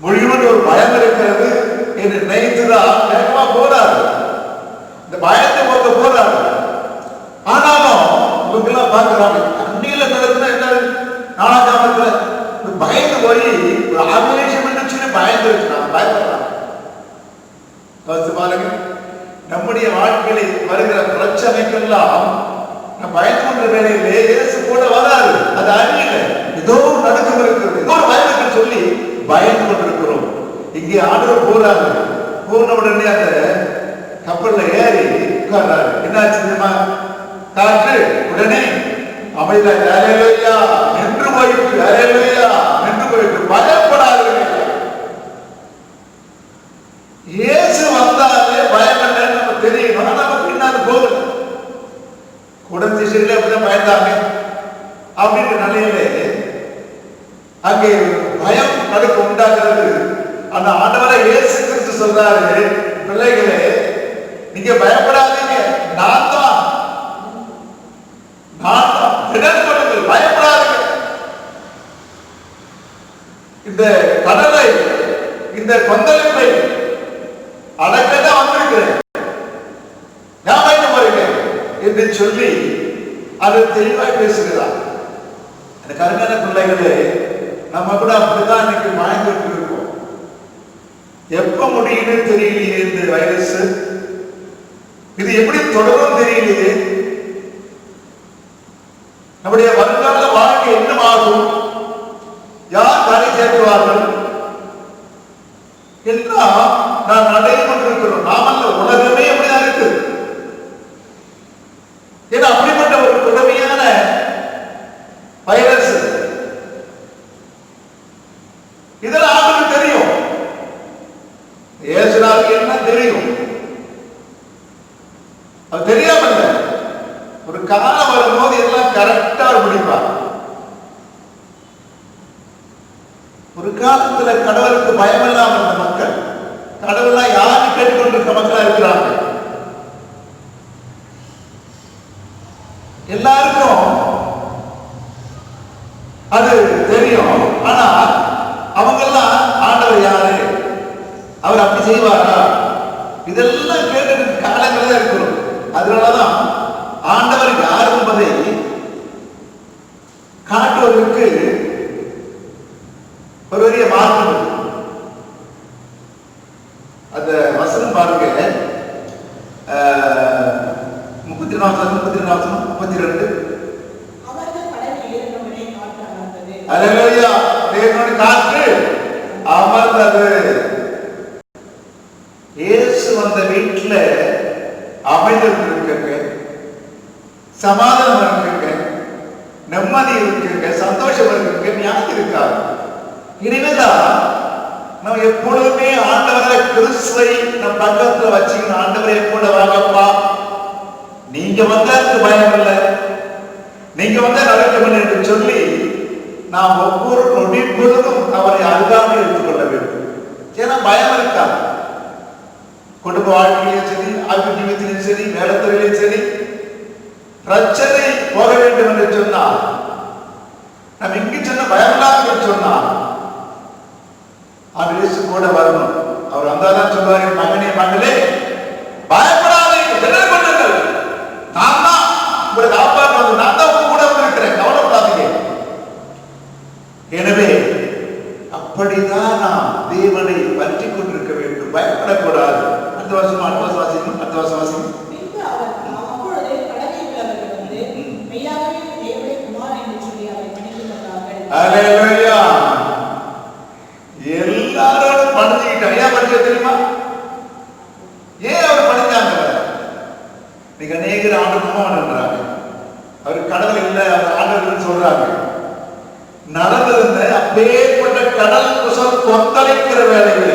முழுவதும் ஒரு பயம் இருக்கிறது என்று நினைத்துதான் வேகமா போறாரு. இந்த பயத்தை போக்க போறாரு. ஆனாலும் இவங்க எல்லாம் பார்க்கிறாங்க, அந்நியில நடக்குன்னா என்ன, 4ஆம் ஜாமத்துல பயந்து போய் ஒரு ஆவேசம் இருந்துச்சுன்னு பயந்து இருக்கிறாங்க, பயப்படுறாங்க. பாருங்க, நம்முடைய வாழ்க்கையில வருகிற பிரச்சனைக்கெல்லாம் பயந்து கொண்ட வேலையிலே இயேசு கூட வராது. அது அறியல, ஏதோ நடக்கும் இருக்கிறது, ஏதோ ஒரு பயம் சொல்லி பயந்து கொண்டிருக்கிறோம். இங்கே ஆண்டவர் போறாரு. போன உடனே அந்த கப்பல்ல ஏறி உட்கார்றாரு. என்னாச்சு தெரியுமா? காற்று உடனே அமைதியாக ஹல்லேலூயா நின்று போயிட்டு, ஹல்லேலூயா நின்று போயிட்டு. பயப்படாதீர்கள். இயேசு வந்தாலே பயம் இல்லைன்னு நம்ம தெரியும். ஆனா நமக்கு பின்னாடி போகுது. குடந்தை சிறில அப்படிதான் பயந்தாங்க. அப்படின்ற நிலையிலே அங்கே பயம் நடுக்க உண்டாகிறது. அந்த ஆண்டவரை இயேசு கிறிஸ்து சொல்றாரு, பிள்ளைகளே நீங்க பயப்படாதீங்க, நான் தான் திடன் கொள்ளுங்கள், பயப்படாதீங்க. இந்த கடலை, இந்த கொந்தளிப்பை அடக்கதான் வந்திருக்கிறேன், ஞாபகம் வருங்க என்று சொல்லி அது தெளிவாய் பேசுகிறார். அந்த கருமையான பிள்ளைகளே, நம்ம கூட அப்படிதான் இன்னைக்கு வாழ்ந்துட்டு இருக்கோம். எப்ப முடியும்னு தெரியலையே இந்த வைரஸ், இது எப்படி தொடரும் தெரியலையே, நம்முடைய வருங்கால வாழ்க்கை என்னமாகும், யார் கரை சேர்த்துவார்கள் எல்லாம் நான் நடையை கொண்டிருக்கிறோம். நாமல்ல, உலகமே அப்படிதான் இருக்கு. ஏன்னா அப்படிப்பட்ட ஒரு கொடுமையான வைரஸ். இதெல்லாம் ஆளுக்கு தெரியும், இயேசுவுக்கு என்ன தெரியும், அது தெரியாம ஒரு காலம் வரும்போது எல்லாம் கரெக்டா முடிப்பார். ஒரு காலத்துல கடவுளுக்கு பயம் இல்லாம இருந்த மக்கள், கடவுள்லாம் யாரு கேட்டுக்கொண்டிருக்க மக்களா இருக்கிறாங்க. எல்லாருக்கும் அது தெரியும். ஆனா அவங்கெல்லாம் ஆண்டவர் யாரு, அவர் அப்படி செய்வாரா, இதெல்லாம் கேட்டு காலங்களே இருக்கிறோம். அதனாலதான் ஆண்டவர் யார் என்பதை காட்டுவதற்கு ஒரு பெரிய மாற்றம். அந்த வசனம் பாருங்க, 32 காற்று அமர்ந்தது. இயேசு வந்த வீட்டுல அமைதல் இருக்குங்க, சமாதானம் இருக்குங்க, நிம்மதி இருக்குங்க, சந்தோஷம் இருக்குங்க, ஞாபகம் இருக்காது. இனிமேதான் நம்ம எப்பொழுதுமே ஆண்டவரை கிறிஸ்துவை நம் பக்கத்துல வச்சுக்கணும். ஆண்டவரை கூட வாங்கப்பா, நீங்க வந்ததுக்கு பயம் இல்லை, நீங்க வந்தா நடக்கும் என்று சொல்லி நாம் ஒவ்வொரு நொடி பொழுதும் அவரை அருகாமல் எடுத்துக்கொள்ள வேண்டும். ஏன்னா பயம் இருக்காது. குடும்ப வாழ்க்கையிலும் சரி, ஆரோக்கியத்திலும் சரி, வேலைத்துறையிலும் சரி, பிரச்சனை போக வேண்டும் என்று சொன்னால், நம்ம இங்கு சொன்ன பயமில்லாத சொன்னால் அவர் இயேசு கூட வரணும். அவர் வந்தாதான் சொல்வாரு, மகனே மகளே பயப்படாதே, திடன் கொள்ளுங்கள், நான் தான் உங்களை காப்பாற்றுவது, நான் தான் உங்க கூட வந்திருக்கிறேன், கவலைப்படாதீங்க. எனவே அப்படிதான் நாம் தேவனை பற்றி கொண்டிருக்க வேண்டும், பயப்படக்கூடாது. அடுத்த வருஷம் வாசிக்கணும். அடுத்த வருஷம் வாசிக்கணும். எல்லாரும் படிச்சுக்கிட்டாங்க. ஏன் படிக்க தெரியுமா? ஏன் அவர் படிச்சாங்க? நீங்க அநேகர் ஆண்டு குமாரன்றாங்க, அவர் கடவுள் இல்லை, அவர் ஆண்டவர்கள் சொல்றாங்க. நடந்திருந்த அப்பேற்பட்ட கடல் குசல் கொந்தளிக்கிற வேலையில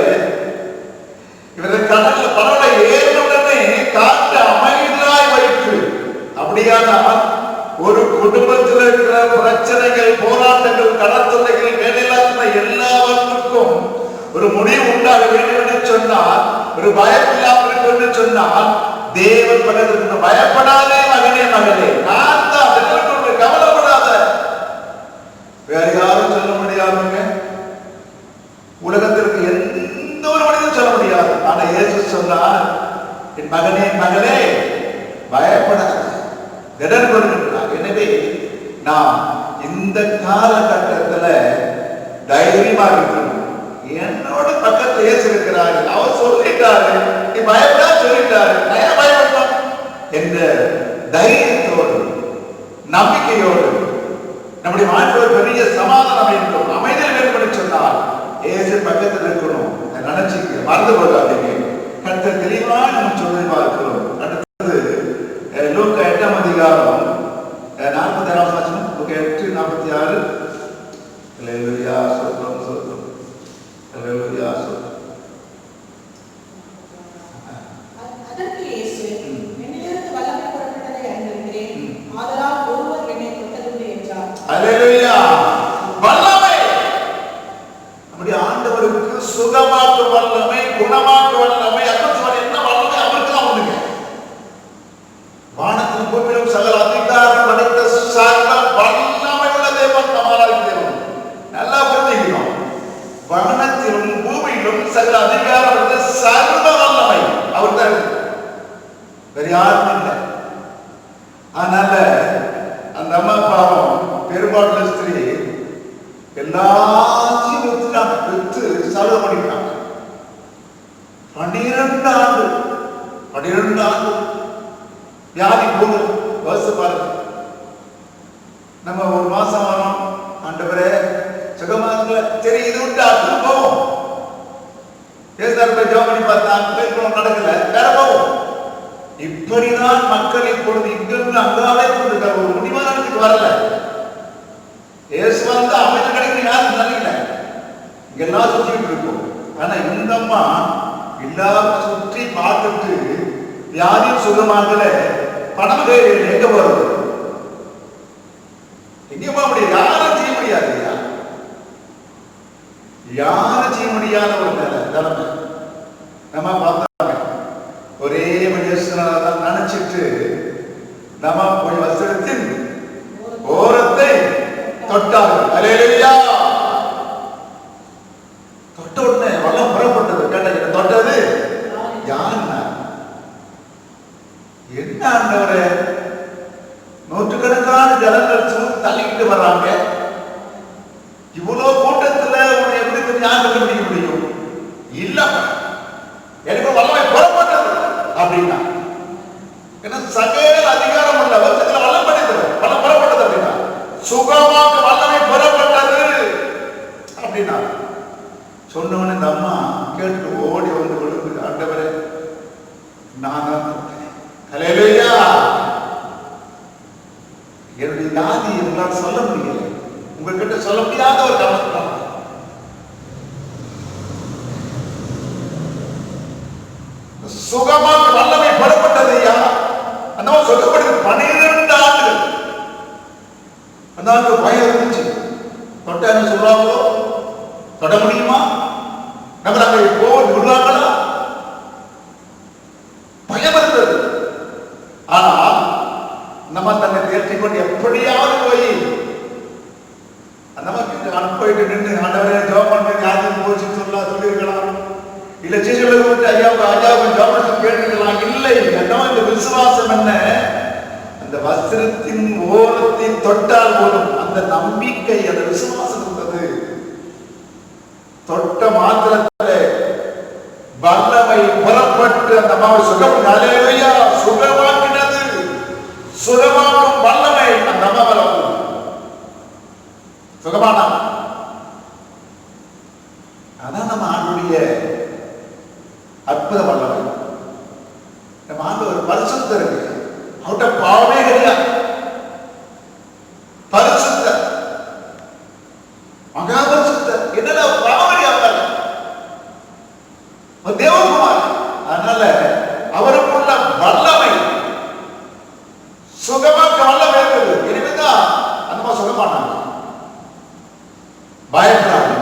இவர்கள் கடல்ல பரவலை ஏறினுடனே காற்று அமைதியாய் வைத்து, அப்படியானால் ஒரு குடும்பத்தில் இருக்கிற பிரச்சனைகள், போராட்டங்கள், கடற்தொல்லைகள், வேலையில்லாத எல்லாவற்றுக்கும் ஒரு முடிவு உண்டாக வேண்டும் என்று சொன்னால், ஒரு பயம் இல்லாமல் இருக்கும் என்று சொன்னால், தேவன் பக்கத்தில் பயப்படாதே மகனே மகளே, நான் தான், கவலைப்படாத. வேற யாரும் சொல்ல முடியாதுங்க. உலகத்திற்கு எந்த ஒரு மனிதனும் சொல்ல முடியாது. ஆனா இயேசு சொன்னார், என் மகனே மகளே பயப்படாத, திடன் கொள்கின்றார். எனவே நாம் இந்த காலகட்டத்துல தைரியமா இருக்கணும். என்னோட பக்கத்துல இயேசு இருக்கிறாரு, அவர் சொல்லிட்டாரு, நீ பயப்படா சொல்லிட்டாரு, நான் பயப்படலாம் என்ற தைரியத்தோடு நம்பிக்கையோடு நம்முடைய வாழ்க்கை பெரிய சமாதானம் வேண்டும், அமைதல் வேண்டும் என்று சொன்னால் இயேசு பக்கத்தில் இருக்கணும். தெளிவாக நம்ம சொல்லி பார்க்கிறோம். அடுத்தது லூக்கா 8ஆம் அதிகாரம் 46ஆம் வசனம். லூக்கா 8:46. அல்லேலூயா, ஸ்தோத்திரம் ஸ்தோத்திரம். அல்லேலூயா, ஸ்தோத்திரம். அதற்கு இயேசு, என்னிலிருந்து வல்லமை புறப்பட்டதை அறிந்திருக்கிறேன், ஆதலால் ஒருவர் என்னை தொட்டதுண்டு என்றார். அல்லேலூயா. வல்லமை நம்முடைய ஆண்டவருக்கு சுகமாக்கு வல்லமை, குணமாக்கு வல்லமை, அற்புதமான என்ன வல்லமை அவருக்கு தான் உண்டுங்க. வானத்திலும் பூமியிலும் சகல அதிகாரம் படைத்த சகல வல்லமை உள்ள தேவன் நம்மால் தேவன். நல்லா புரிஞ்சுக்கணும். வானத்திலும் பூமியிலும் சகல அதிகாரம் படைத்த சர்வ வல்லமை அவர் தான். வேற யாரும் இல்லை. அதனால அந்த அம்மா பாவம் பெரும்பாலும் ஸ்திரீ எல்லாத்தையும் வித்துட்டாங்க. வித்து செலவு பண்ணிட்டாங்க. 12 ஆண்டு வியாதி போகுது. யோசிச்சு பாருங்க. நம்ம ஒரு மாசம் வரோம், ஆண்டவரே சுகமாகல, சரி இது விட்டு அது போவோம். போய் ஜெபம் பண்ணி பார்த்தா நடக்கல, வேற போவோம். இப்படிதான் மக்கள் இப்பொழுது இங்கிருந்து அங்காலே கொண்டிருக்கிற ஒரு முடிவானத்துக்கு வரல. இயேசு வந்து அமைதி கிடைக்கிற யாரும் நினைக்கல. இங்கெல்லாம் சுற்றிட்டு இருக்கும். ஆனா இந்த அம்மா எல்லாரும் சுற்றி பார்த்துட்டு வியாதியும் சுகமாகல, பணம் எங்க வருது? எங்க போக முடியாது. யாரும் செய்ய முடியாது. யாரும் செய்ய முடியாத ஒரு நிலைமை நம்ம பார்த்தாங்க. ஒரே மனுஷனாதான் நினைச்சிட்டு நம்ம போய் வஸ்திரத்தின் ஓரத்தை தொட்டார்கள். அல்லேலூயா. தொட்ட உடனே வல்லம் புறப்பட்டது. கேட்ட தொட்டது யாருன்னா? என்ன ஆண்டவரே, நூற்றுக்கணக்கான ஜனங்கள் தள்ளிக்கிட்டு வர்றாங்க. இவ்வளவு கூட்டத்துல உன்னை எப்படி யார் கண்டுபிடிக்க முடியும்? இல்ல, எனக்கு வல்லமை புறப்பட்டது அப்படின்னா. ஏன்னா சகல அதிகாரம் உள்ள வருஷத்துல வல்லம் படித்தது, வல்லம் புறப்பட்டது அப்படின்னா சுகமாக வல்லமை புறப்பட்டது அப்படின்னா சொன்னவன இந்த அம்மா கேட்டு ஓடி வந்து விழுந்து, ஆண்டவரே நான் அல்லேலூயா, என்னுடைய வியாதி எங்களால் சொல்ல முடியல, உங்ககிட்ட சொல்ல முடியாத ஒரு கவனம். சுகமாக வல்லமை புறப்பட்டது. ஐயா அந்த சொல்லப்படுது 12 ஆண்டுகள். அந்த ஆண்டு பயம் இருந்துச்சு. தொட்ட என்ன சொல்றாங்களோ தொட முடியுமா? நம்ம அங்கே போக விடுவாங்களா? பயம் இருந்தது. ஆனா நம்ம தன்னை தேர்ச்சி கொண்டு எப்படியாவது போய் அந்த மாதிரி போயிட்டு நின்று ஆண்டவரே ஜெபம் பண்ண யாரும் போச்சு சொல்லிருக்கலாம். இல்ல சீசர்களுக்கு ஐயாவுக்கு ஜெபம் கேட்டுக்கலாம். இல்லை, என்ன இந்த விசுவாசம் என்ன? அந்த வஸ்திரத்தின் ஓரத்தின் தொட்டால் போதும் அந்த நம்பிக்கை, அந்த விசுவாசம் இருந்தது. தொட்ட மாத்திரத்திலே வல்லமை புறப்பட்டு அந்த அம்மாவை சுகமாக்கினது. சுகமாக்கும் வல்லமை அந்த அம்மா சுகமானா. அதான் நம்ம ஆண்டுடைய அற்புத வல்லமை. நம்ம ஆண்டு ஒரு பரிசுத்தம் இருக்கு. அவட்ட பாவமே கிடையாது. பரிசுத்த மகாபரிசுத்த என்னடா பாவம் கிடையாது. தேவகுமார். அதனால அவருக்குள்ள வல்லமை சுகமாக்க வல்லமை இருக்குது. இனிமேதான் அந்த சுகமானாங்க. பயப்படாது.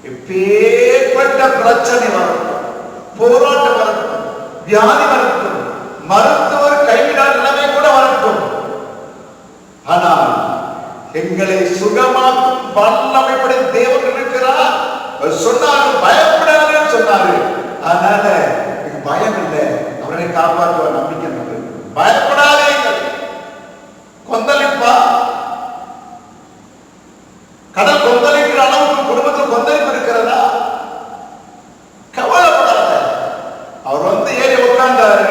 எப்பேற்பட்ட பிரச்சனை வரட்டும், போராட்டம் வரட்டும், வியாதி வரட்டும், மருத்துவர் கைவிடாத நிலைமை கூட வரட்டும், ஆனால் எங்களை சுகமாக்கும் வல்லமை படைத்த தேவன் இருக்கிறார் சொன்னாரு. பயப்படாதுன்னு சொன்னாரு. அதனால பயம் இல்லை, அவரை காப்பாற்றுவார் நம்பிக்கை. பயப்படாதே. கொந்தளிப்பா, கடல் கொந்தளிக்கிற அளவுக்கு குடும்பத்தில் கொந்தளிப்பு இருக்கிறதா? கவலைப்படாத. அவர் வந்து ஏறி உட்கார்ந்தாரு,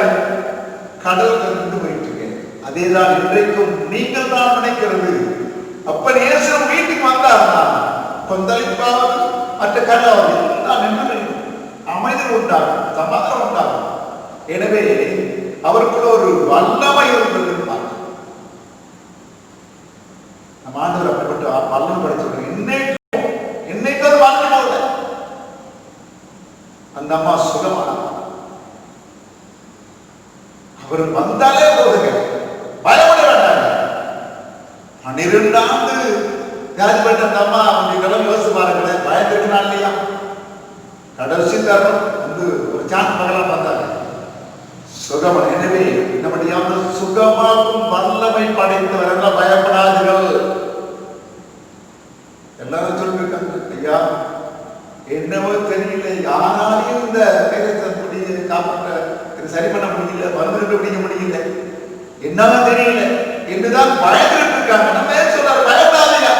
கடல் கண்டு போயிட்டு இருக்கு. அதேதான் இன்றைக்கும் நீங்கள் தான் நினைக்கிறது. அப்ப இயேசு வீட்டுக்கு வந்தாருன்னா கொந்தளிப்பாவது மற்ற கடலாவது நின்று அமைதி அமைதி உண்டாகும், சமாதானம் உண்டாகும். எனவே அவருக்குள்ள ஒரு வல்லமை இருந்தது. நம்ம ஆண்டவர் அப்படிப்பட்ட வல்லமை படைச்சிருக்காங்க. இன்னைக்கு ஒரு வாழ்க்கை போல அந்த அம்மா சுகமான அவர் வந்தாலே போதுங்க, பயப்பட வேண்டாங்க. 12 ஆண்டு வியாதிப்பட்ட அந்த அம்மா அவங்களுக்கு யோசிச்சு பாருங்களேன், பயந்துருக்கா இல்லையா? கடைசி தரம் வந்து ஒரு சான் மகளா வந்தாங்க சுகமன். எனவே நம்முடைய சுகமாக்கும் வல்லமை படைத்தவர்கள் பயப்படாதீர்கள். எல்லாரும் சொல்லிருக்காங்க, ஐயா என்னவோ தெரியல, யாராலையும் இந்த வேகத்தை காப்பாற்ற சரி பண்ண முடியல, மருந்து பிடிக்க முடியல, என்னவோ தெரியல என்றுதான் பயந்துட்டு இருக்காங்க. நம்ம ஏன் சொல்றாரு பயப்படாதீங்க.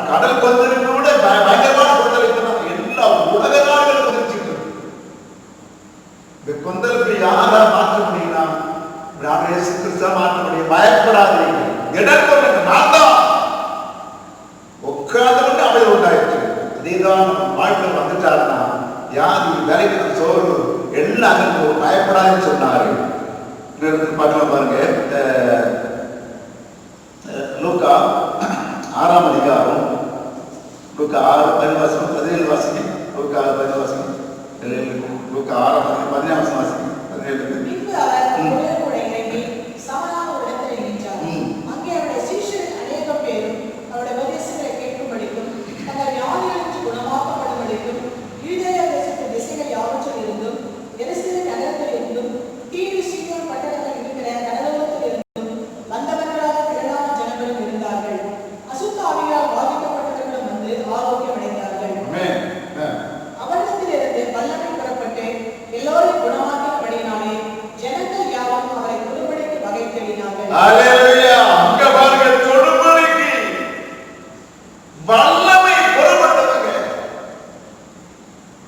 கடல் கொந்தளிப்பு கூட பயங்கரமான கொந்தளிப்பு தான். எல்லா உலக நாடுகளும் கொந்தளிச்சுட்டு இருக்கு. இந்த கொந்தளிப்பை யாரா மாற்ற முடியும்னா இயேசு கிறிஸ்துவ மாற்ற முடியும். பயப்படாதீங்க, இடம் கொள்ளுங்க. நான் தான் உட்கார்ந்து கொண்டு அமைதி உண்டாயிடுச்சு. அதேதான் வாழ்க்கை வந்துட்டாருன்னா யாரு விலைக்கு சோறு எல்லாம் பயப்படாதுன்னு சொன்னாரு. பார்க்கலாம் பாருங்க, லூக்கா 6ஆம் அதிகாரம், லூக்கா 6:17 17 வாசிங்க. லூக்கா 6:17 வாசிங்க. லூக்கா 6:17 17 வாசிங்க. 17 பின்பு அவர் கூட இறங்கி சமனான ஒரு இடத்தில் நின்றார். அங்கே அவருடைய சீஷர்கள் அநேகம் பேரும் அவருடைய உபதேசங்களை கேட்கும்படிக்கும் தங்கள் வியாதிகளின்றி குணமாக்கப்படும்படிக்கும் யூதேய தேசத்து திசைகள் யாவற்றில் இருந்தும் எருசலேம் நகரத்தில் இருந்தும் தீரு சீதோன் பட்டணத்தில் இருக்கிற கடலோரத்தில் இருந்தும் வந்தவர்களாக திரளான ஜனங்களும் இருந்தார்கள். அசுத்த ஆவியால் பாதிக்கப்பட்டவர்களும் வந்து ஆரோக்கியம் அடைந்தார்கள். அவரிடத்திலிருந்து வல்லமை புறப்பட்டு எல்லோரும் குணமாக்கப்படினாலே ஜனங்கள் யாரும் அவரை தொடும்படிக்கு வகை தேடினார்கள். அல்லேலூயா. அங்க பாருங்க, தொடும்படிக்கு வல்லமை புறப்பட்டதுங்க.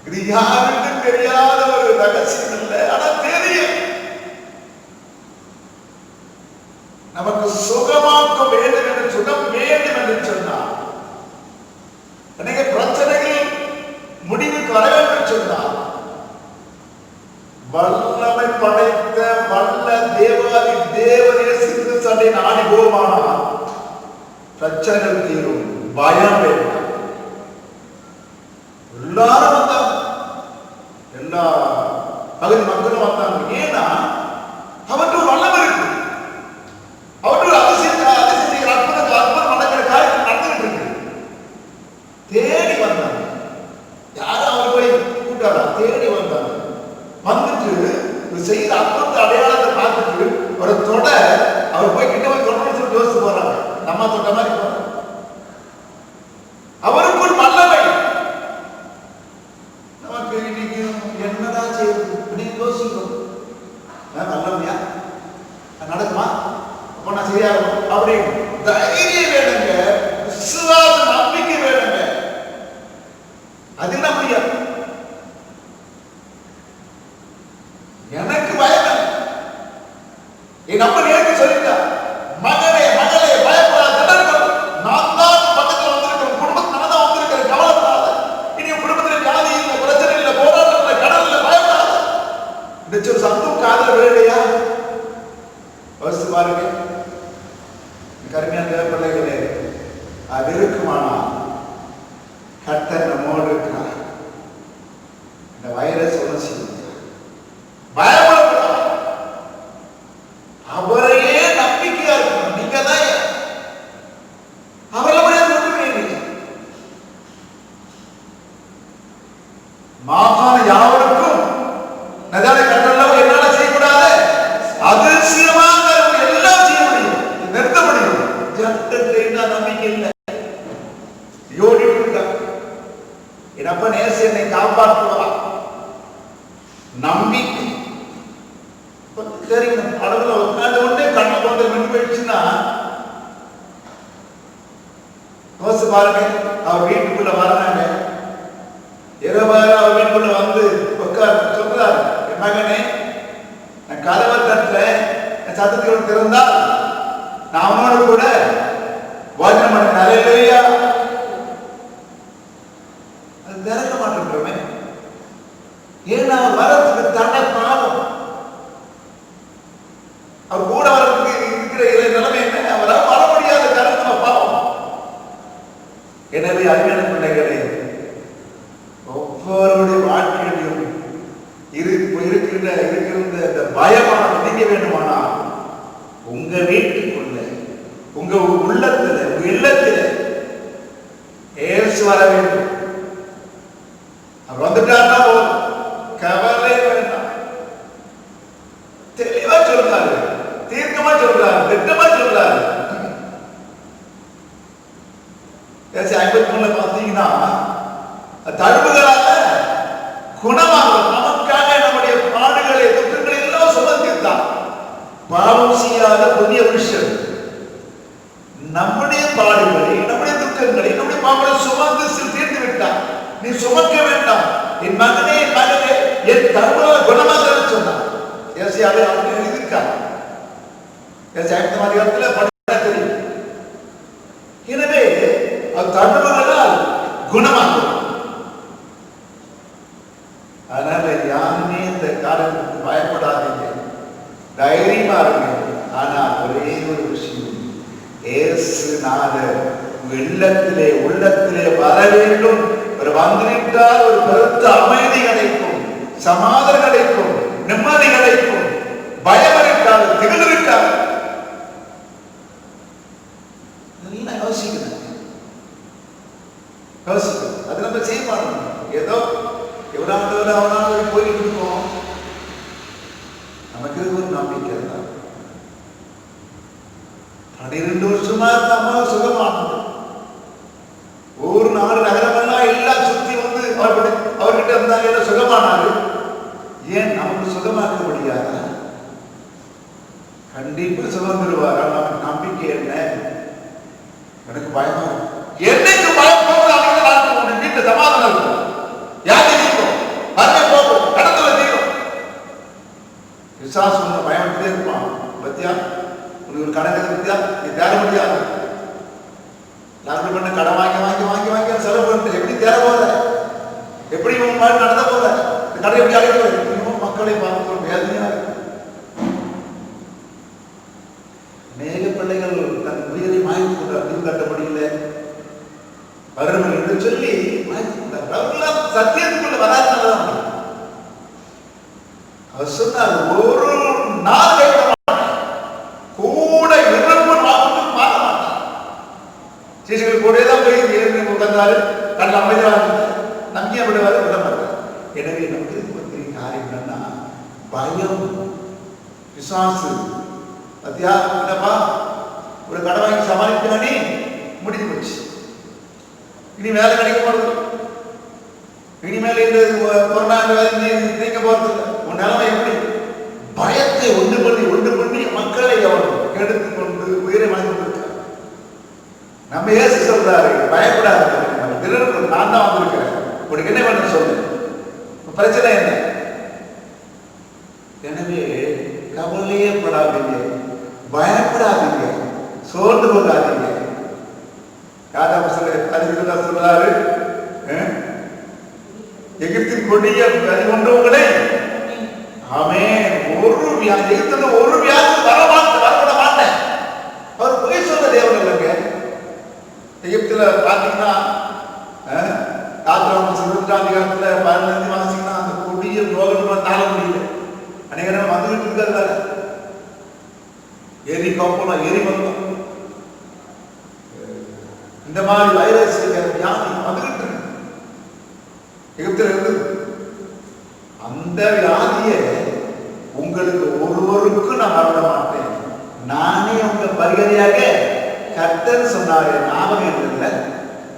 இது யாருக்கும் தெரியாத ஒரு ரகசியம் இல்லை, ஆனா தெரியும். நமக்கு சுகமாக்க வேண்டும் என்று சுகம் வேண்டும் என்று சொன்னார். அநேக பிரச்சனைகள் முடிவுக்கு வர வேண்டும் சொன்னார். வல்லமை படைத்த வல்ல தேவாதி தேவனே சிந்து சண்டை நாடி போமானால் பிரச்சனைகள் தீரும், பயம் வேண்டாம். எல்லாரும் வந்தாங்க, எல்லா பகுதி மக்களும் வந்தாங்க. ஏன்னா அவற்று வல்லமை இருக்கு, அவற்று அதிசயங்கள் அற்புதம் நடக்கிற காரியம் நடந்துட்டு இருக்கு. தேடி வந்தாங்க. யாரும் அவர் போய் கூட்டாரா, தேடி வந்தாங்க. வந்துட்டு செய்த அற்புத அடையாளத்தை பார்த்துட்டு ஒரு தொட அவர் போய் கிட்ட போய் தொடர்ந்து சொல்லி யோசிச்சு போறாங்க. நம்ம தொட்ட மாதிரி போறாங்க. அவருக்குள் வல்லமை. நமக்கு இன்னைக்கு என்னடா செய்யுது அப்படின்னு யோசிக்கிறோம். வல்லமையா நடக்குமா, அப்போ நான் சரியா இருக்கும் அப்படின்னு தைரியம் வேணுங்க, விசுவாச நம்பிக்கை வேணுங்க. அது என்ன முடியாது. எனக்கு பயம் என் அப்பா நேருக்கு சொல்லிட்டா, மகனே மகளே பயப்படாத, நான் தான் பக்கத்தில் வந்திருக்கிறேன், குடும்பத்தில் நான் தான் வந்திருக்கிறேன், கவலைப்படாத. இனி குடும்பத்தில் வியாதி இல்லை, பிரச்சனை இல்லை, போராட்டம் இல்லை, கடல் இல்லை, பயப்படாத. இந்த ஒரு சத்தம் காதல விளையா யோசிச்சு பாருங்க. கருமையான பிள்ளைகளே, அது இருக்குமானா கர்த்தர் நம்மோடு இருக்கிறார். இந்த வைரஸ் ஒன்று செய்யும், பயப்படக்கூடாது. அவரையே நம்பிக்கையா இருக்கணும். நீங்க தான் அவரை மாகாண யாவருக்கும் நதான கட்டளை என்னால செய்யக்கூடாது, அதிசயமாக எல்லாம் செய்ய முடியும், நிறுத்த முடியும். ஜனத்தை நம்பிக்கை இல்லை, யோடிட்டு இருக்காங்க. என் அப்ப நேச என்னை காப்பாற்றுவா நம்பிக்கை. தெரியும், அளவுல உட்காந்து கொண்டே கண்ணை கொண்டு நின்று போயிடுச்சுன்னா யோசிச்சு பாருங்க. அவர் வீட்டுக்குள்ள வர்றாங்க, இரவாறு அவர் வீட்டுக்குள்ள வந்து உட்கார் சொல்றாரு, என் மகனே நான் கதவை தட்டுறேன், என் சத்தத்தை திறந்தால் நான் அவனோடு கூட வாஜனம் பண்ண. அல்லேலூயா. நெருங்க மாட்டேங்கிறோமே. ஏன்னா அவர் வரத்துக்கு தடை பாவம். அவர் கூட வரதுக்கு இருக்கிற நிலைமை என்ன? அவரால் வர முடியாத காரணம் பாவம். எனவே அருமையான பிள்ளைகளே, ஒவ்வொருடைய வாழ்க்கையிலும் இருக்கின்ற இந்த பயமானது நீங்க வேண்டுமானால் உங்க வீட்டுக்குள்ள, உங்க உள்ளத்துல, உங்க இல்லத்துல ஏசு வர வேண்டும். அவர் வந்துட்டார்னா போதும், கவலை வேண்டாம். தெளிவா சொல்றாரு, தீர்க்கமா சொல்றாரு, திட்டமா சொல்றாரு. 53 பார்த்தீங்கன்னா தழும்புகளால குணமாகும், நமக்காக நம்முடைய பாடுகளை துக்கங்களை எல்லாம் சுமந்திருந்தார். பாவம் செய்யாத புதிய மனுஷன் நம்முடைய பாடுகளை, நம்முடைய துக்கங்களை, நம்முடைய பாவங்களை சுமந்து தீர்த்து விட்டார். நீ சுமக்க வேண்டாம், என் மகனே, என் மகனே, என் தழும்புகளை குணமாக சொன்னார். ஏசாயாவே அவர்கள் எழுதியிருக்கார். ஏசாயா 5 அதிகாரத்தில் படிக்க தெரியும். எனவே அது தழும்புகளால் குணமாகும். அதனால யாருமே இந்த காரணத்துக்கு பயப்படாதீங்க, தைரியமா இருங்க. ஆனா ஒரே ஒரு விஷயம், இயேசுநாதர் உள்ளத்திலே வர வேண்டும். ஒரு வந்துவிட்டால் ஒரு பெருத்த அமைதி கிடைக்கும், சமாதானம் கிடைக்கும், நிம்மதி கிடைக்கும். பயம் இருக்காது, திகில் இருக்காது. இதெல்லாம் யோசிக்கணும். அது நம்ம செய்ய மாட்டோம். ஏதோ எவ்வளவு அவனால போயிட்டு இருக்கோம். நமக்கு ஒரு நம்பிக்கை தான். 12 வருஷமா நம்ம சுகமானது. ஒரு நாடு நகரமெல்லாம் எல்லாம் சுத்தி வந்து அவர்கிட்ட இருந்தாங்க, சுகமானாரு. ஏன் நமக்கு சுகமாக்க முடியாதா? கண்டிப்பா சுகம் தருவாரா? நமக்கு நம்பிக்கை என்ன? எனக்கு பயமா என்னைக்கு பயம் போகுது அவங்க நாட்டு வீட்டு சமாதானம் இருக்கும். யாரு தீரும் அதே போகும், கடத்துல தீரும். விசுவாசம் ஒண்ணு பயப்பட்டுட்டே இருப்பான். பத்தியா உனக்கு ஒரு கடன் பத்தியா நீ தேர முடியாது. நாங்கள் பண்ண கடன் வாங்கி செலவு பண்ணிட்டு எப்படி தேர போற? எப்படி உன் மாதிரி நடந்த போற? கடை எப்படி அழைக்க மக்களை பார்த்து வேதனையா இருக்கு. அநேக பிள்ளைகள் தன் உயிரை மாய்த்து கொண்டார். நீ கட்ட முடியல வறுமை என்று சொல்லி சத்தியத்துக்குள்ள வராதுதான். அவர் சொன்னார், ஒரு நாள் கூட விரும்ப மாற மாட்டார். சீசர்கள் கூட தான் போய் உட்கார்ந்தாரு, கடல் அமைதியாக நம்பிக்கை விடுவாரு, விட மாட்டார். எனவே நமக்கு பற்றி காரியம் என்னன்னா பயம், விசுவாசு. பத்தியா என்னப்பா ஒரு கடை வாங்கி சமாளிக்க முடிஞ்சு போச்சு. இனி வேலை கிடைக்க போறது, இனிமேல் இந்த கொரோனா நீங்க போறது இல்லை. உன் நிலைமை எப்படி? பயத்தை ஒன்று பண்ணி மக்களை அவர் கெடுத்து கொண்டு உயிரை வாங்கி கொண்டிருக்கிறார். நம்ம ஏசு சொல்றாரு, பயப்படாத, நான் தான் வந்திருக்கிறேன், உனக்கு என்ன பண்ண சொல்லு, பிரச்சனை என்ன? எனவே கவலையே படாதீங்க, பயப்படாதீங்க, சோர்ந்து போகாதீங்க. சொல்றாரு, எகிப்தின் கொடிய கொண்டவங்களே, ஆமே ஒரு எகிப்துல ஒரு வியாதி வரவிட மாட்டேன். அவர் பொய் சொல்ற தேவன் இல்லைங்க. எகிப்துல பாத்தீங்கன்னா 15 வாசிங்கன்னா அந்த கொடிய ரோகம் தாழ முடியல. அநேக நேரம் வந்துகிட்டு இருக்கிறதால எரி கப்பலாம், எரி வந்தோம், இந்த மாதிரி வைரஸ் வியாதி வந்துகிட்டு இருக்கு எகிப்துல இருந்து. அந்த வியாதியை உங்களுக்கு ஒருவருக்கும் நான் வரவிட மாட்டேன், நானே உங்க பரிகரையாக கர்த்தர் சொன்னாரு. ஞாபகம் இல்லை,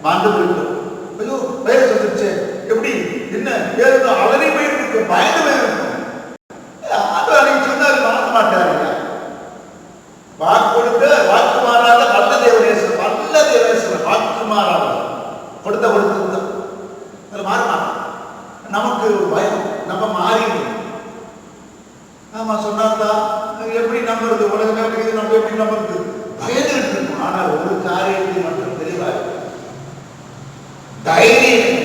மாண்டு போயிட்டோம். ஐயோ வைரஸ் வந்துருச்சு, எப்படி என்ன ஏதோ அலறி போயிருக்கு, பயந்து போயிருக்கும். அது அன்னைக்கு சொன்னாரு, மாற மாட்டாரு. வாக்கு கொடுத்த வாக்கு மாறாத நல்ல தேவனேஸ்வரர், வாக்கு மாறாத கொடுத்த அது மாற மாட்டோம். நமக்கு ஒரு பயம், நம்ம மாறிடும். ஆமா சொன்னாதான் எப்படி நம்புறது, உலகமே இருக்குது, நம்ம எப்படி நம்புறது, பயந்து இருக்கும். ஆனால் ஒரு காரியத்தை மட்டும் தெளிவாக தைரியம்,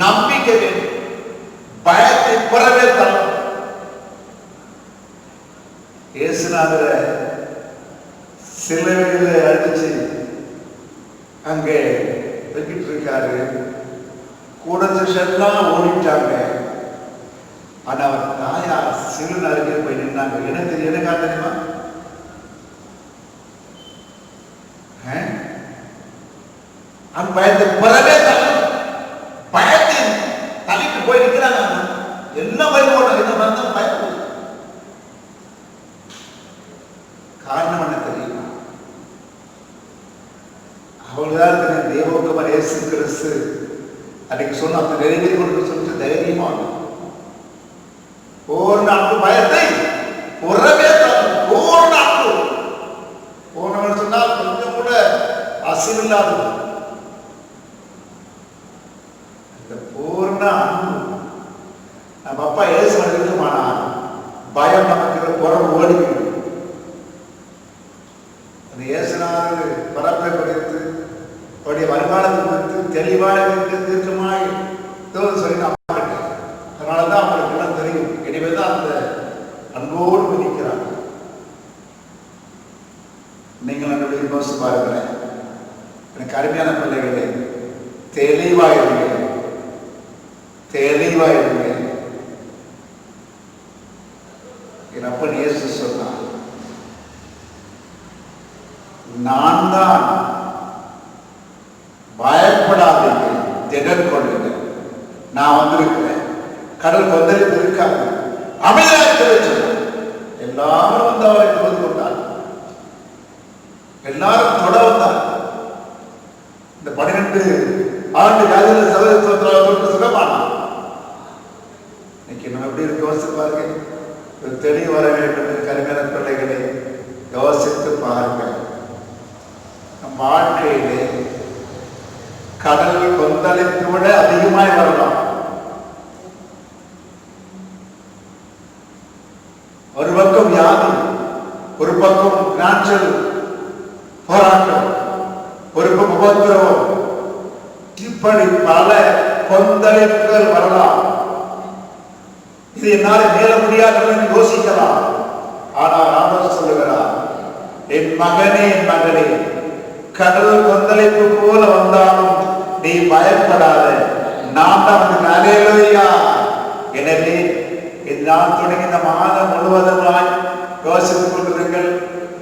நம்பிக்கை வேண்டும். பயத்தை புறவே தள்ளும். இயேசுநாதர சிலுவையில அடிச்சு அங்கே வைக்கிட்டு இருக்காரு. கூட சிஷெல்லாம் ஓடிட்டாங்க. ஆனா அவர் தாயார் சிலுவை அருகே போய் நின்னாங்க. என்ன தெரியும்? என்ன தெரியுமா? அந்த பயத்தை புறவே தள்ளும். பயத்தின் தள்ளிட்டு போய் நிற்கிறாங்க. என்ன பயம் என்ன பயம் பயம். காரணம் என்ன தெரியுமா? அவள்தான் தேவகுமார் இயேசு கிறிஸ்து அன்னைக்கு சொன்ன அந்த நிறைவேறி கொண்டு சொல்லிட்டு தைரியமா ஒரு நாட்கள் பயத்தை புறவே தள்ளும். ஒரு நாட்கள் போனவன் சொன்னால் கொஞ்சம் கூட அசிவில்லாதது. பூர்ண அன்பு நம்ம அப்பா இயேசு இருக்குமானா பயம் நமக்கு புறம் ஓடிவிடும். அந்த இயேசுநாதர் பரப்பை படித்து அவருடைய வருமானத்தை குறித்து தெளிவாக தீர்க்கமாய் சொல்லி நான் பார்க்கிறேன். அதனாலதான் அவங்களுக்கு எல்லாம் தெரியும். எனவே தான் அந்த அன்போடு மதிக்கிறாங்க. நீங்கள் என்னுடைய யோசிச்சு பாருங்களேன். எனக்கு அருமையான பிள்ளைகளே, தெளிவாயிருங்க. என் அப்பன் இயேசு சொன்னார், நான் தான், பயப்படாதீங்க, திடன் கொள்ளுங்க, நான் வந்திருக்கிறேன், கடல் கொந்தளித்து இருக்காங்க, அமைதியாக சொன்னார். எல்லாரும் வந்து அவரை தொடர்ந்து கொண்டார். எல்லாரும் தொட வந்தார். இந்த 12 ஆண்டு காலையில சகோதரத்தோடு சுகமானார். இன்னைக்கு நம்ம எப்படி இருக்கு யோசித்து பாருங்க. ஒரு தெளிவு வர வேண்டும். கருமையான பிள்ளைகளை யோசித்து பாருங்க. நம் வாழ்க்கையிலே கடல் கொந்தளித்து விட அதிகமாய் வரலாம். ஒரு பக்கம் வியாதி, ஒரு பக்கம் பினான்சியல் போராட்டம், ஒரு பக்கம் உபத்திரவம், இப்படி பல கொந்தளிப்புகள் வரலாம். இது என்னால் மேல முடியாது யோசிக்கலாம். ஆனால் ஆண்டவர் சொல்லுகிறார், என் மகனே, என் மகளே, கடல் கொந்தளிப்பு போல வந்தாலும் நீ பயப்படாத, நான் தான். அல்லேலூயா. எனவே நான் தொடங்கி இந்த மாதம் முழுவதுமாய் யோசித்துக் கொண்டிருங்கள்.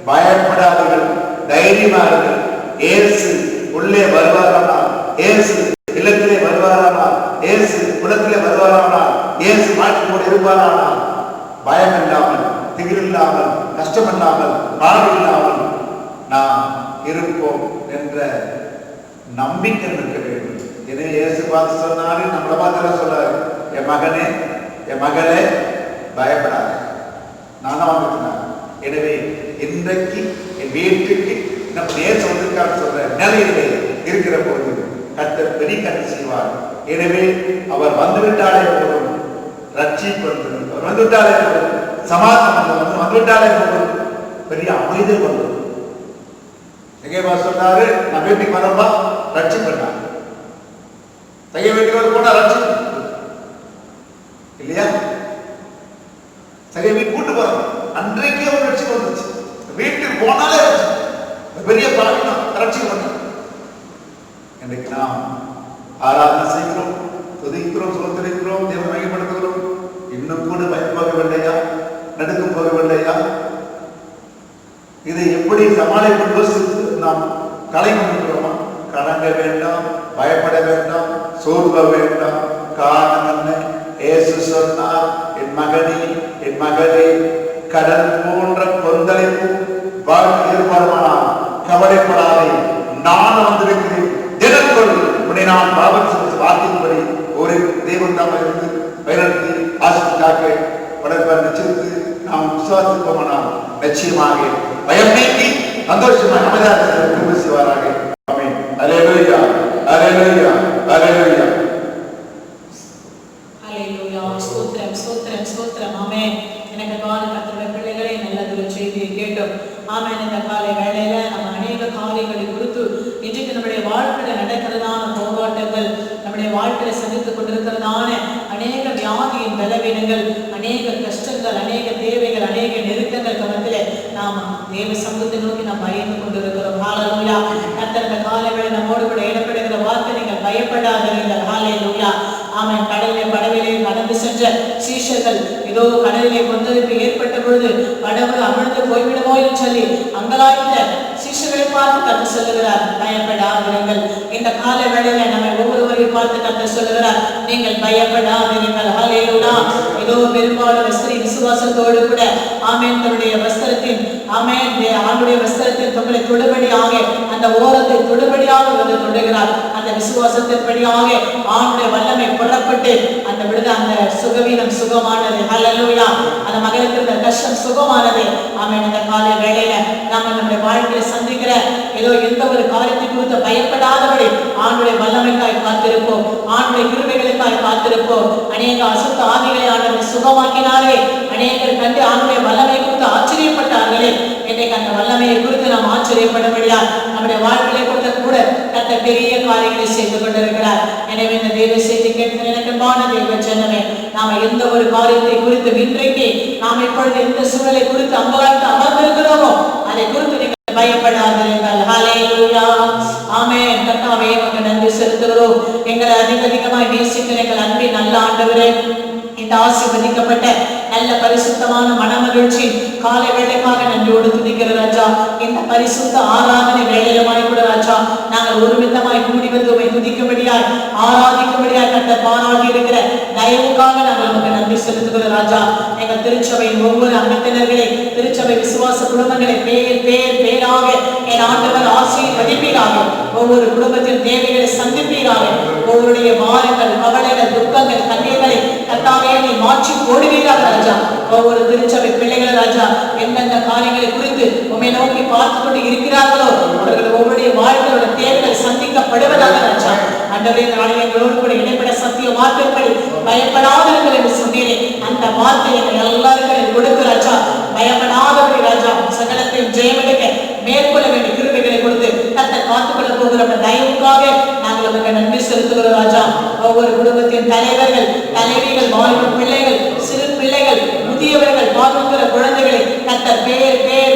பயப்படாதீர்கள், தைரியமார்கள். இயேசு உள்ளே வருவாரானால், இயேசு இல்லத்திலே வருவாரானால், இயேசு குலத்திலே வருவாரானால், இயேசு மாற்றிக்கொண்டு இருப்பாரானால், பயம் இல்லாமல், திகில் இல்லாமல், கஷ்டம் இல்லாமல், பாடு இல்லாமல் நாம் இருப்போம் என்ற நம்பிக்கை இருக்க வேண்டும். எனவே இயேசு பார்த்து சொன்னாரு, நம்மளை பார்த்து சொன்னாரு, என் மகனே, என் மகளே, பயப்படாத, நானும் வந்துட்டேன். எனவே இன்றைக்கு என் வீட்டுக்கு நம்ம நேர் சொல்லிருக்காரு சொல்ற நிலையிலே இருக்கிற பொழுது கர்த்தர் பெரிய கருத்து செய்வார். எனவே அவர் வந்துவிட்டாலே போதும், ரட்சிப்பு வந்தது. அவர் வந்துவிட்டாலே போதும், சமாதானம் வந்துவிட்டாலே போதும், பெரிய அமைதி வந்தது. எங்கேவா சொன்னாரு, நான் வீட்டுக்கு வரப்பா ரட்சிப்பா, தகை வீட்டுக்கு போனா ரட்சிப்பு இல்லையா? சரி, வீட்டு கூட்டு போறோம், அன்றைக்கே ஒரு ரட்சிப்பு வந்துச்சு. வீட்டுக்கு போனாலே பெரிய பாடம் ரட்சிப்பு பண்ண. இன்றைக்கு நாம் ஆராதனை செய்கிறோம், துதிக்கிறோம், சுதந்திரிக்கிறோம், தேவனை மையப்படுத்துகிறோம். இன்னும் கூட பயம் போகவில்லையா? நடுக்கம் போகவில்லையா? இதை எப்படி சமாளிப்பது நாம் கலை கொண்டிருக்கிறோமா? கலங்க வேண்டாம், பயப்பட வேண்டாம், சோர்வ வேண்டாம். காரணம் என்ன? இயேசு சொன்னார், என் மகனே, என் மகளே, கடல் போன்ற கொந்தளிப்பு வாழ்க்கை ஏற்படுமானால் கவலைப்படாதே, நான் வந்திருக்கிறேன், தினக்குள் உன்னை நான் பாவம் வார்த்தையின்படி ஒரு தெய்வம் தான் இருந்து பயனடுத்தி ஆசிரியராக வளர்ப்ப நிச்சயத்து நாம் விசுவாசிப்போமானால் நிச்சயமாக பயம் நீக்கி சந்தோஷமாக அமைதியாக செய்வாராக. ஆமென். அல்லேலூயா, அல்லேலூயா, அல்லேலூயா. அல்லேலூயா. ஸ்தோத்திரம், ஸ்தோத்திரம், ஸ்தோத்திரம். ஆமென். எனக்கு கர்த்தருடைய பிள்ளைகளே, நல்ல செய்தியை கேட்டோம். ஆமென். இந்த காலை வேளையில நம்ம அநேக காரியங்களை குறித்து இன்றைக்கு நம்முடைய வாழ்க்கையில நடக்கிறதான போராட்டங்கள், நம்முடைய வாழ்க்கையில சந்தித்துக் கொண்டு கொண்டிருக்கிறதான அநேக வியாதியின் பலவீனங்கள், அநேக கஷ்டங்கள், அநேக தேவைகள், அநேக நெருக்கங்கள் கவனத்திலே நாம தேவ சமூகத்தை நோக்கி நாம் பயந்து கொண்டிருக்கிறோம். ஹல்லேலூயா. கர்த்தர் இந்த காலவேளை நம்மோடு கூட இடப்படுகிற வார்த்தை, நீங்கள் பயப்படாதீர்கள். ஹல்லேலூயா. ஆமென். கடலிலே படவிலே கடந்து சென்ற சீஷர்கள் ஏதோ கடலிலே கொந்தளிப்பு ஏற்பட்ட பொழுது படகு அமிழ்ந்து போய்விடுமோ என்று சொல்லி அங்கலாய்த்த சீஷர்களை பார்த்து கர்த்தர் சொல்லுகிறார், பயப்படாதீர்கள். இந்த கால வேளையில நம்மை ஒவ்வொருவரையும் பார்த்து கர்த்தர் சொல்லுகிறார், நீங்கள் பயப்படாதீர்கள். ஹல்லேலூயா. ஏதோ பெரும்பாலும் ஸ்திரீ விசுவாசத்தோடு கூட ஆமென் தன்னுடைய வஸ்திரத்தின் ஆமென் ஆண்டுடைய வஸ்திரத்தின் தங்களை தொடுபடியாக அந்த ஓரத்தை தொடுபடியாக வந்து தொடுகிறார். அந்த விசுவாசத்தின்படியாக ஆண்டுடைய வல்லமை புறப்பட்டு அந்த விடுத அந்த சுகவீனம் சுகமானது. ஹல்லேலூயா. அந்த மகளுக்கு இருந்த கஷ்டம் சுகமானது. ஆமென். இந்த காலை வேளையில நாம நம்முடைய வாழ்க்கையை சந்திக்கிற ஏதோ எந்த ஒரு காரியத்தை குறித்து பயப்படாதபடி ஆண்டுடைய வல்லமைக்காய் காத்திருப்போம், ஆண்டுடைய கிருபைகளுக்காய் காத்திருப்போம். அநேக அசுத்த ஆவிகளை ஆண்டவர் சுகமாக்கினாரே, அநேகர் கண்டு ஆண்டுடைய வல்லமை குறித்து ஆச்சரியப்பட்டார்களே. இன்றைக்கு அந்த வல்லமையை குறித்து நாம் ஆச்சரியப்பட முடியாது. நம்முடைய வாழ்க்கையை கொடுத்த கூட கத்த பெரிய காரியங்களை செய்து கொண்டிருக்கிறார். எனவே இந்த தேவ செய்தி கேட்கிற எனக்குமான தேவ ஜனமே, நாம எந்த ஒரு காரியத்தை குறித்து இன்றைக்கு நாம் இப்பொழுது எந்த சூழலை குறித்து அம்பலாய்த்து அமர்ந்திருக்கிறோமோ அதை குறித்து நீங்கள் பயப்படாதீர்கள். ஹல்லேலூயா. ஆமென். கர்த்தாவே உமக்கு நன்றி செலுத்துகிறோம். எங்களை அதிகமாய் நேசிக்கிற எங்கள் அன்பின் நல்ல ஆண்டவரே, இந்த ஆசீர்வதிக்கப்பட்ட நல்ல பரிசுத்தமான மனமகிழ்ச்சி காலை வேளைக்காக நன்றியோடு துதிக்கிற ராஜா. இந்த பரிசுத்த ஆராதனை வேளையிலுமாய் கூட ராஜா நாங்கள் ஒருமித்தமாய் கூடி வந்து உம்மை துதிக்கும்படியாய் ஆராதிக்கும்படியாய் கர்த்தர் பாராட்டி இருக்கிற தயவுக்காக நாங்கள் உமக்கு நன்றி செலுத்துகிற ராஜா. எங்கள் திருச்சபையின் ஒவ்வொரு அங்கத்தினர்களை, திருச்சபை விசுவாச குடும்பங்களை பேராக என் ஆண்டவர் ஆசீர்வதிப்பீராக. ஒவ்வொரு குடும்பத்தின் தேவைகளை சந்திப்பீராக. ஒவ்வொருடைய பாரங்கள், கவலைகள், துக்கங்கள், கண்ணீர்களை கர்த்தாவே நீ மாற்றி போடுவீராக ராஜா. ஒவ்வொரு திருச்சபை பிள்ளைகள் ராஜா எந்தெந்த காரியங்களை குறித்து உம்மை நோக்கி பார்த்து கொண்டு இருக்கிறார்களோ அவர்கள் ஒவ்வொருடைய வாழ்க்கையோட தேவைகள் சந்திக்கப்படுவதாக ராஜா. ஆண்டவரே, நாளில் எங்களோடு கூட இடைப்பட சத்திய வார்த்தைப்படி பயப்படாதீர்கள் என்று சொன்னீரே, அந்த வார்த்தையை எல்லாருக்கும் கொடுக்க ராஜா. பயப்படாதபடி ராஜா சகலத்தையும் ஜெயமெடுக்க மேற்கொள்ள வேண்டிய கிருபைகளை கொடுத்து கர்த்தர் காத்துக்கொள்ள போகிற தயவுக்காக நாங்கள் உமக்கு நன்றி செலுத்துகிறோம் ராஜா. ஒவ்வொரு குடும்பத்தின் தலைவர்கள், தலைவிகள், வாலிப பிள்ளைகள், சிறு பிள்ளைகள், முதியவர்கள், பார்க்கிற குழந்தைகளை கர்த்தர்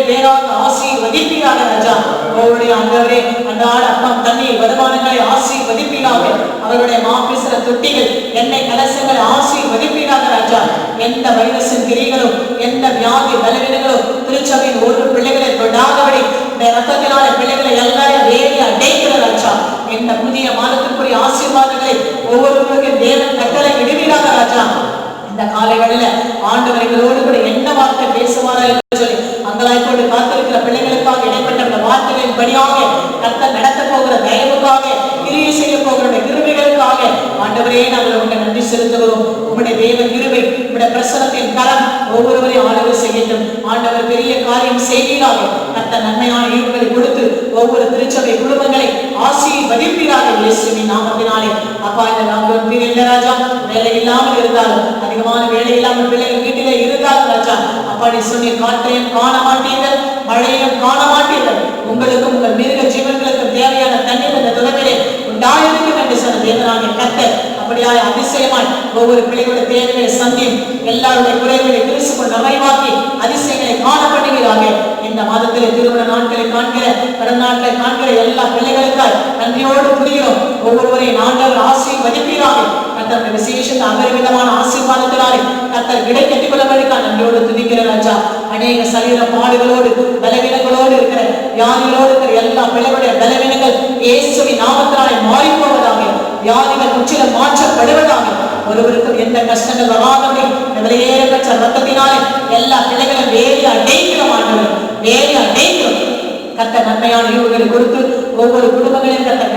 பேராக ஆசீர்வதிப்பீராக ராஜா. அவருடைய ஆண்டவரே அன்றாட அப்பம் தண்ணீர் வருமானங்களை ஆசீர்வதிப்பீராக. அவருடைய மாப்பிசர தொட்டிகள், எண்ணெய் கலசங்களை ஆசீர்வதிப்பீராக ராஜா. எந்த வைரஸின் கிரிகளும், எந்த வியாதி பலவீனங்களும் திருச்சபையின் ஒரு பிள்ளைகளை தொடாதபடி ரத்தத்தினால பிள்ளைகளை எல்லாரும் வேலி அடைக்கிற ராஜா. இந்த புதிய மாதத்திற்குரிய ஆசீர்வாதங்களை ஒவ்வொருவருக்கும் தேவன் கட்டளை இடுவீராக ராஜா. இந்த காலைகளில ஆண்டவர்களோடு கூட என்ன வார்த்தை பேசுவாரா என்று சொல்லி அங்கலாய்ப்போடு காத்திருக்கிற பிள்ளைகளுக்காக இடைப்பட்ட வார்த்தைகளின் படியாக கர்த்தர் நடத்த போகிற தயவுக்காக, கிரியை செய்ய போகிற கிருபைகளுக்காக ஆண்டவரே நாங்கள் உங்க நன்றி செலுத்துகிறோம். உங்களுடைய தேவ கிருபை, உங்களுடைய பிரசனத்தின் கரம் ஒவ்வொருவரையும் ஆளுகை செய்யட்டும். ஆண்டவர் பெரிய காரியம் செய்வீராக. கர்த்தர் நன்மையான ஈவுகளை கொடுத்து ஒவ்வொரு திருச்சபை குடும்பங்களை ஆசீர்வதிப்பீராக இயேசுவின் நாமத்தினாலே. அப்பா, இந்த லாக்டவுன் பீரியட்ல ராஜா வேலை இல்லாமல் இருந்தாலும், அதிகமான வேலை இல்லாமல் பிள்ளைகள் வீட்டிலே இருந்தாலும் ராஜா, அப்பா நீ சொன்னீர், காற்றையும் காண மாட்டீர்கள், மழையையும் காண மாட்டீர்கள், உங்களுக்கும் உங்கள் மிருக ஜீவன்களுக்கும் தேவையான தண்ணீர் இந்த துறவிலே உண்டாயிருக்கும் என்று சொன்ன தேவனாகிய கர்த்தர் அப்படியாய் அதிசயமாய் ஒவ்வொரு பிள்ளைகளுடைய தேவைகளை சந்தியும், எல்லாருடைய குறைகளை கிறிஸ்துக்குள் நிறைவாக்கி அதிசயங்களை காணப்படுகிறாங்க. இந்த மாதத்திலே திருமண நாட்களை காண்கிற, கடந்த நாட்களை காண்கிற எல்லா பிள்ளைகளுக்காய் நன்றியோடு புரிகிறோம். ஒவ்வொருவரையும் ஆண்டவர் ஆசீர்வதிப்பீராக. கர்த்தருடைய விசேஷத்தை அபரிமிதமான ஆசீர்வாதத்தினாலே கர்த்தர் விடை கட்டிக் கொள்ளப்படுகிறா. நன்றியோடு துதிக்கிற ராஜா. அநேக சரீர பாடுகளோடு பலவீனங்களோடு இருக்கிற, வியாதிகளோடு இருக்கிற எல்லா பிள்ளைகளுடைய பலவீனங்கள் இயேசுவின் நாமத்தினாலே மாறி போவதாக. வியாதிகள் முற்றிலும் மாற்றப்படுவதாக. ஒருவருக்கும் எந்த கஷ்டங்கள் வராதபடி விலையேற பெற்ற ரத்தத்தினாலே எல்லா பிள்ளைகளும் வேலி அடைக்கிறோம். ஆண்டவர் வேலி அடைக்கிறோம். கர்த்தர் நன்மையான ஈவுகளை கொடுத்து ஒவ்வொரு குடும்பங்களையும் கர்த்தர்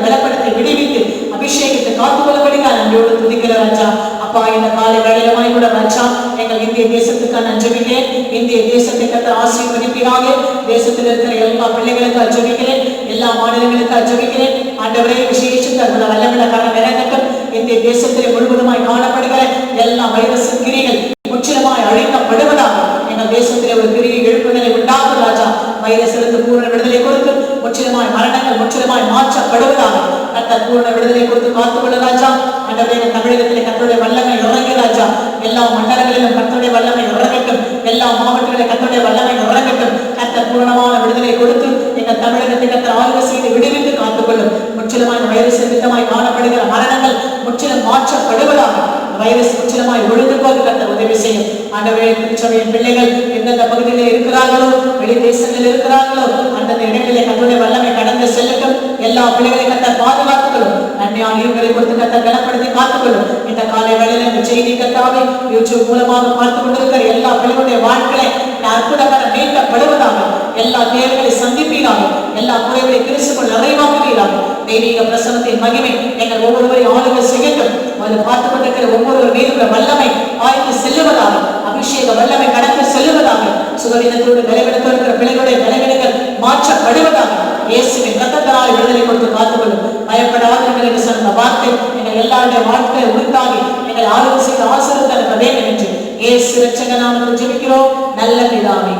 பலப்படுத்தி விடுவித்து அபிஷேகத்தை காத்துக்கொள்ளப்படுகிறார். நன்றியோடு துதிக்கிற ராஜா. அப்பா, இந்த காலை வேளையிலுமாய் கூட ராஜா எங்கள் இந்திய தேசத்துக்காக நான் ஜெபிக்கிறேன். இந்திய தேசத்தை கர்த்தர் ஆசீர்வதிப்பீராக. தேசத்தில் இருக்கிற எல்லா பிள்ளைகளுக்காக ஜெபிக்கிறேன், எல்லா மாநிலங்களுக்காக ஜெபிக்கிறேன். ஆண்டவரே, விசேஷத்தை வல்லமையான காரணம் இறங்கட்டும். இந்திய தேசத்திலே முழுவதுமாய் காணப்படுகிற எல்லா வைரஸ் கிரிகள் முற்றிலுமாய் அழிக்கப்படுவதாக. எங்கள் தேசத்திலே ஒரு பெரிய எழுப்புதலை உண்டாகும் ராஜா. வைரஸ் இருந்து பூரண விடுதலை கொடுத்து முற்றிலுமாய் மரணங்கள் முற்றிலுமாய் மாற்றப்படுவதாக கர்த்தர் பூர்ண விடுதலை கொடுத்து காத்துக்கொள்ள ராஜா. ஆண்டவரே தமிழகத்திலே கர்த்தருடைய வல்லமை இறங்கி ராஜா. எல்லா மண்டலங்களிலும் கர்த்தருடைய வல்லமை இறங்கட்டும். எல்லா மாவட்டங்களிலும் கர்த்தருடைய வல்லமை இறங்கட்டும். கர்த்தர் பூரணமான விடுதலை கொடுத்து எங்கள் தமிழகத்தை கர்த்தர் ஆய்வு செய்து விடுவித்து காத்துக்கொள்ளும். முற்றிலுமாய் வைரஸ் நிமித்தமாய் காணப்படுகிற மரணங்கள் முற்றிலும் மாற்றப்படுவதாக. வைரஸ் முற்றிலுமாய் ஒழுங்கு போது கர்த்தர் உதவி செய்யும். ஆண்டவரே திருச்சபையின் பிள்ளைகள் எந்தெந்த பகுதியில் இருக்கிறார்களோ, வெளி தேசங்களில் இருக்கிறார்களோ, அந்தந்த இடங்களிலே கர்த்தருடைய வல்லமை கடந்து செல்லட்டும். எல்லா பிள்ளைகளையும் கர்த்தர் பாதுகாத்துக்கொள்ளும். நன்மையான ஈவுகளை கொடுத்து கர்த்தர் கனப்படுத்தி காத்துக்கொள்ளும். இந்த காலை வேளையில் இந்த செய்தி கர்த்தாவை யூடியூப் மூலமாக பார்த்து கொண்டிருக்கிற எல்லா பிள்ளைகளுடைய வாழ்க்கையை அற்புதமான மீட்கப்படுவதாக. எல்லா தேவைகளை சந்திப்பீராக. எல்லா குறைகளை கிறிஸ்துக்குள் நிறைவாக்குவீராக. தெய்வீக பிரசன்னத்தின் மகிமை எங்கள் ஒவ்வொருவரையும் ஆளுகை செய்யட்டும். அதை பார்த்துக் கொண்டிருக்கிற ஒவ்வொரு மீதுள்ள வல்லமை ஆய்ந்து செல்லுவதாக. அபிஷேக வல்லமை கடந்து செல்லுவதாக. சுகவீனத்தோடு நிலைவிடத்தோடு இருக்கிற பிள்ளைகளுடைய நிலைவிடங்கள் மாற்றப்படுவதாக. இயேசுவின் ரத்தத்தால் விடுதலை கொடுத்து காத்துக்கொள்ளும். பயப்படாதீர்கள் என்று சொன்ன வார்த்தை எங்கள் எல்லாருடைய வாழ்க்கையை உருத்தாகி எங்கள் ஆளுகை செய்து ஆசீர்வதிக்க வேண்டும் என்று இயேசு இரட்சக நாமத்தில் ஜெபிக்கிறோம் நல்ல பிதாவே.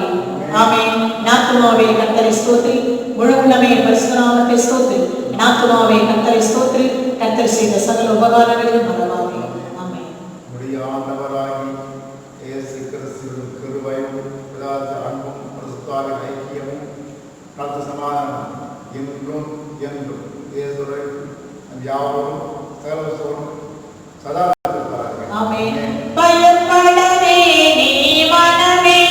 ஆமென். நாத்துமாவே கர்த்தரை ஸ்தோத்திரி, முழு உள்ளமே பரிசுத்த நாமத்தை ஸ்தோத்திரி. நாத்துமாவே கர்த்தரை ஸ்தோத்திரி, கர்த்தர் செய்த சகல உபகாரங்களையும் மறவாதே. ஆமென். முடியாதவராகி இயேசு கிறிஸ்துவின் கிருபையும் பிதாவின் அன்பும் பரிசுத்தாவின் ஐக்கியமும் கர்த்த சமாதானம் என்றும் என்றும் இயேசுவை யாவரும் சகலசோடும் சதா இருப்பார்கள். ஆமென். பயப்படவே நீ மனமே,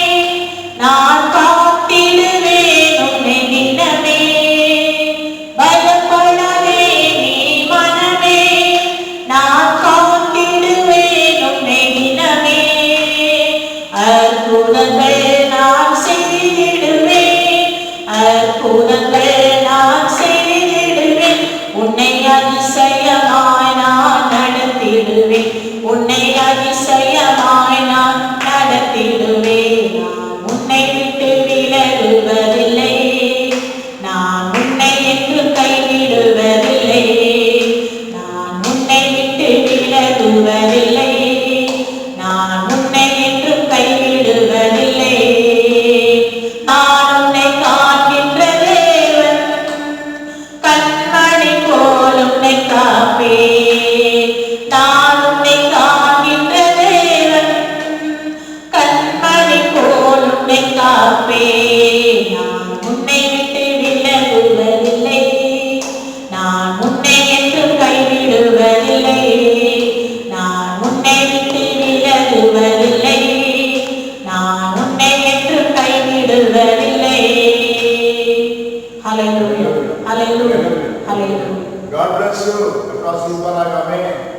நான் காத்திடுவேன் உன்னை தினமே. பயப்படவே நீ மனமே, நான் காத்திடுவேன் உன்னை தினமே. அற்புதங்கள் நான் செய்திடுவேன், அற்புதங்கள் நான் செய்திடுவேன். உன்னை அதிசயமாய் நான் நடத்திடுவேன், உன்னை அதிசயமாய் நான் நடத்திடுவேன். நான் உன்னை விட்டு விலகுவதில்லை, நான் உன்னை என்று கைவிடுவதில்லை. நான் உன்னை விட்டு விலகுவதில்லை, நான் உன்னை என்று கைவிடுவதில்லை. நான் உன்னை காண்கின்ற தேவன், கண்மணி போல் உன்னை காப்பேன். நான் உன்னை காண்கின்ற தேவன், கண்மணி போல் உன்னை காப்பேன். நான் உன்னை விட்டு விலகுவதில்லை, நான் உன்னை என்று கைவிடுவதில்லை. நான் உன்னை விட்டு விலகுவதில்லை, நான் உன்னை என்று கைவிடுவதில்லை. ஹல்லேலூயா, ஹல்லேலூயா, ஹல்லேலூயா. God bless you. Across the Amen.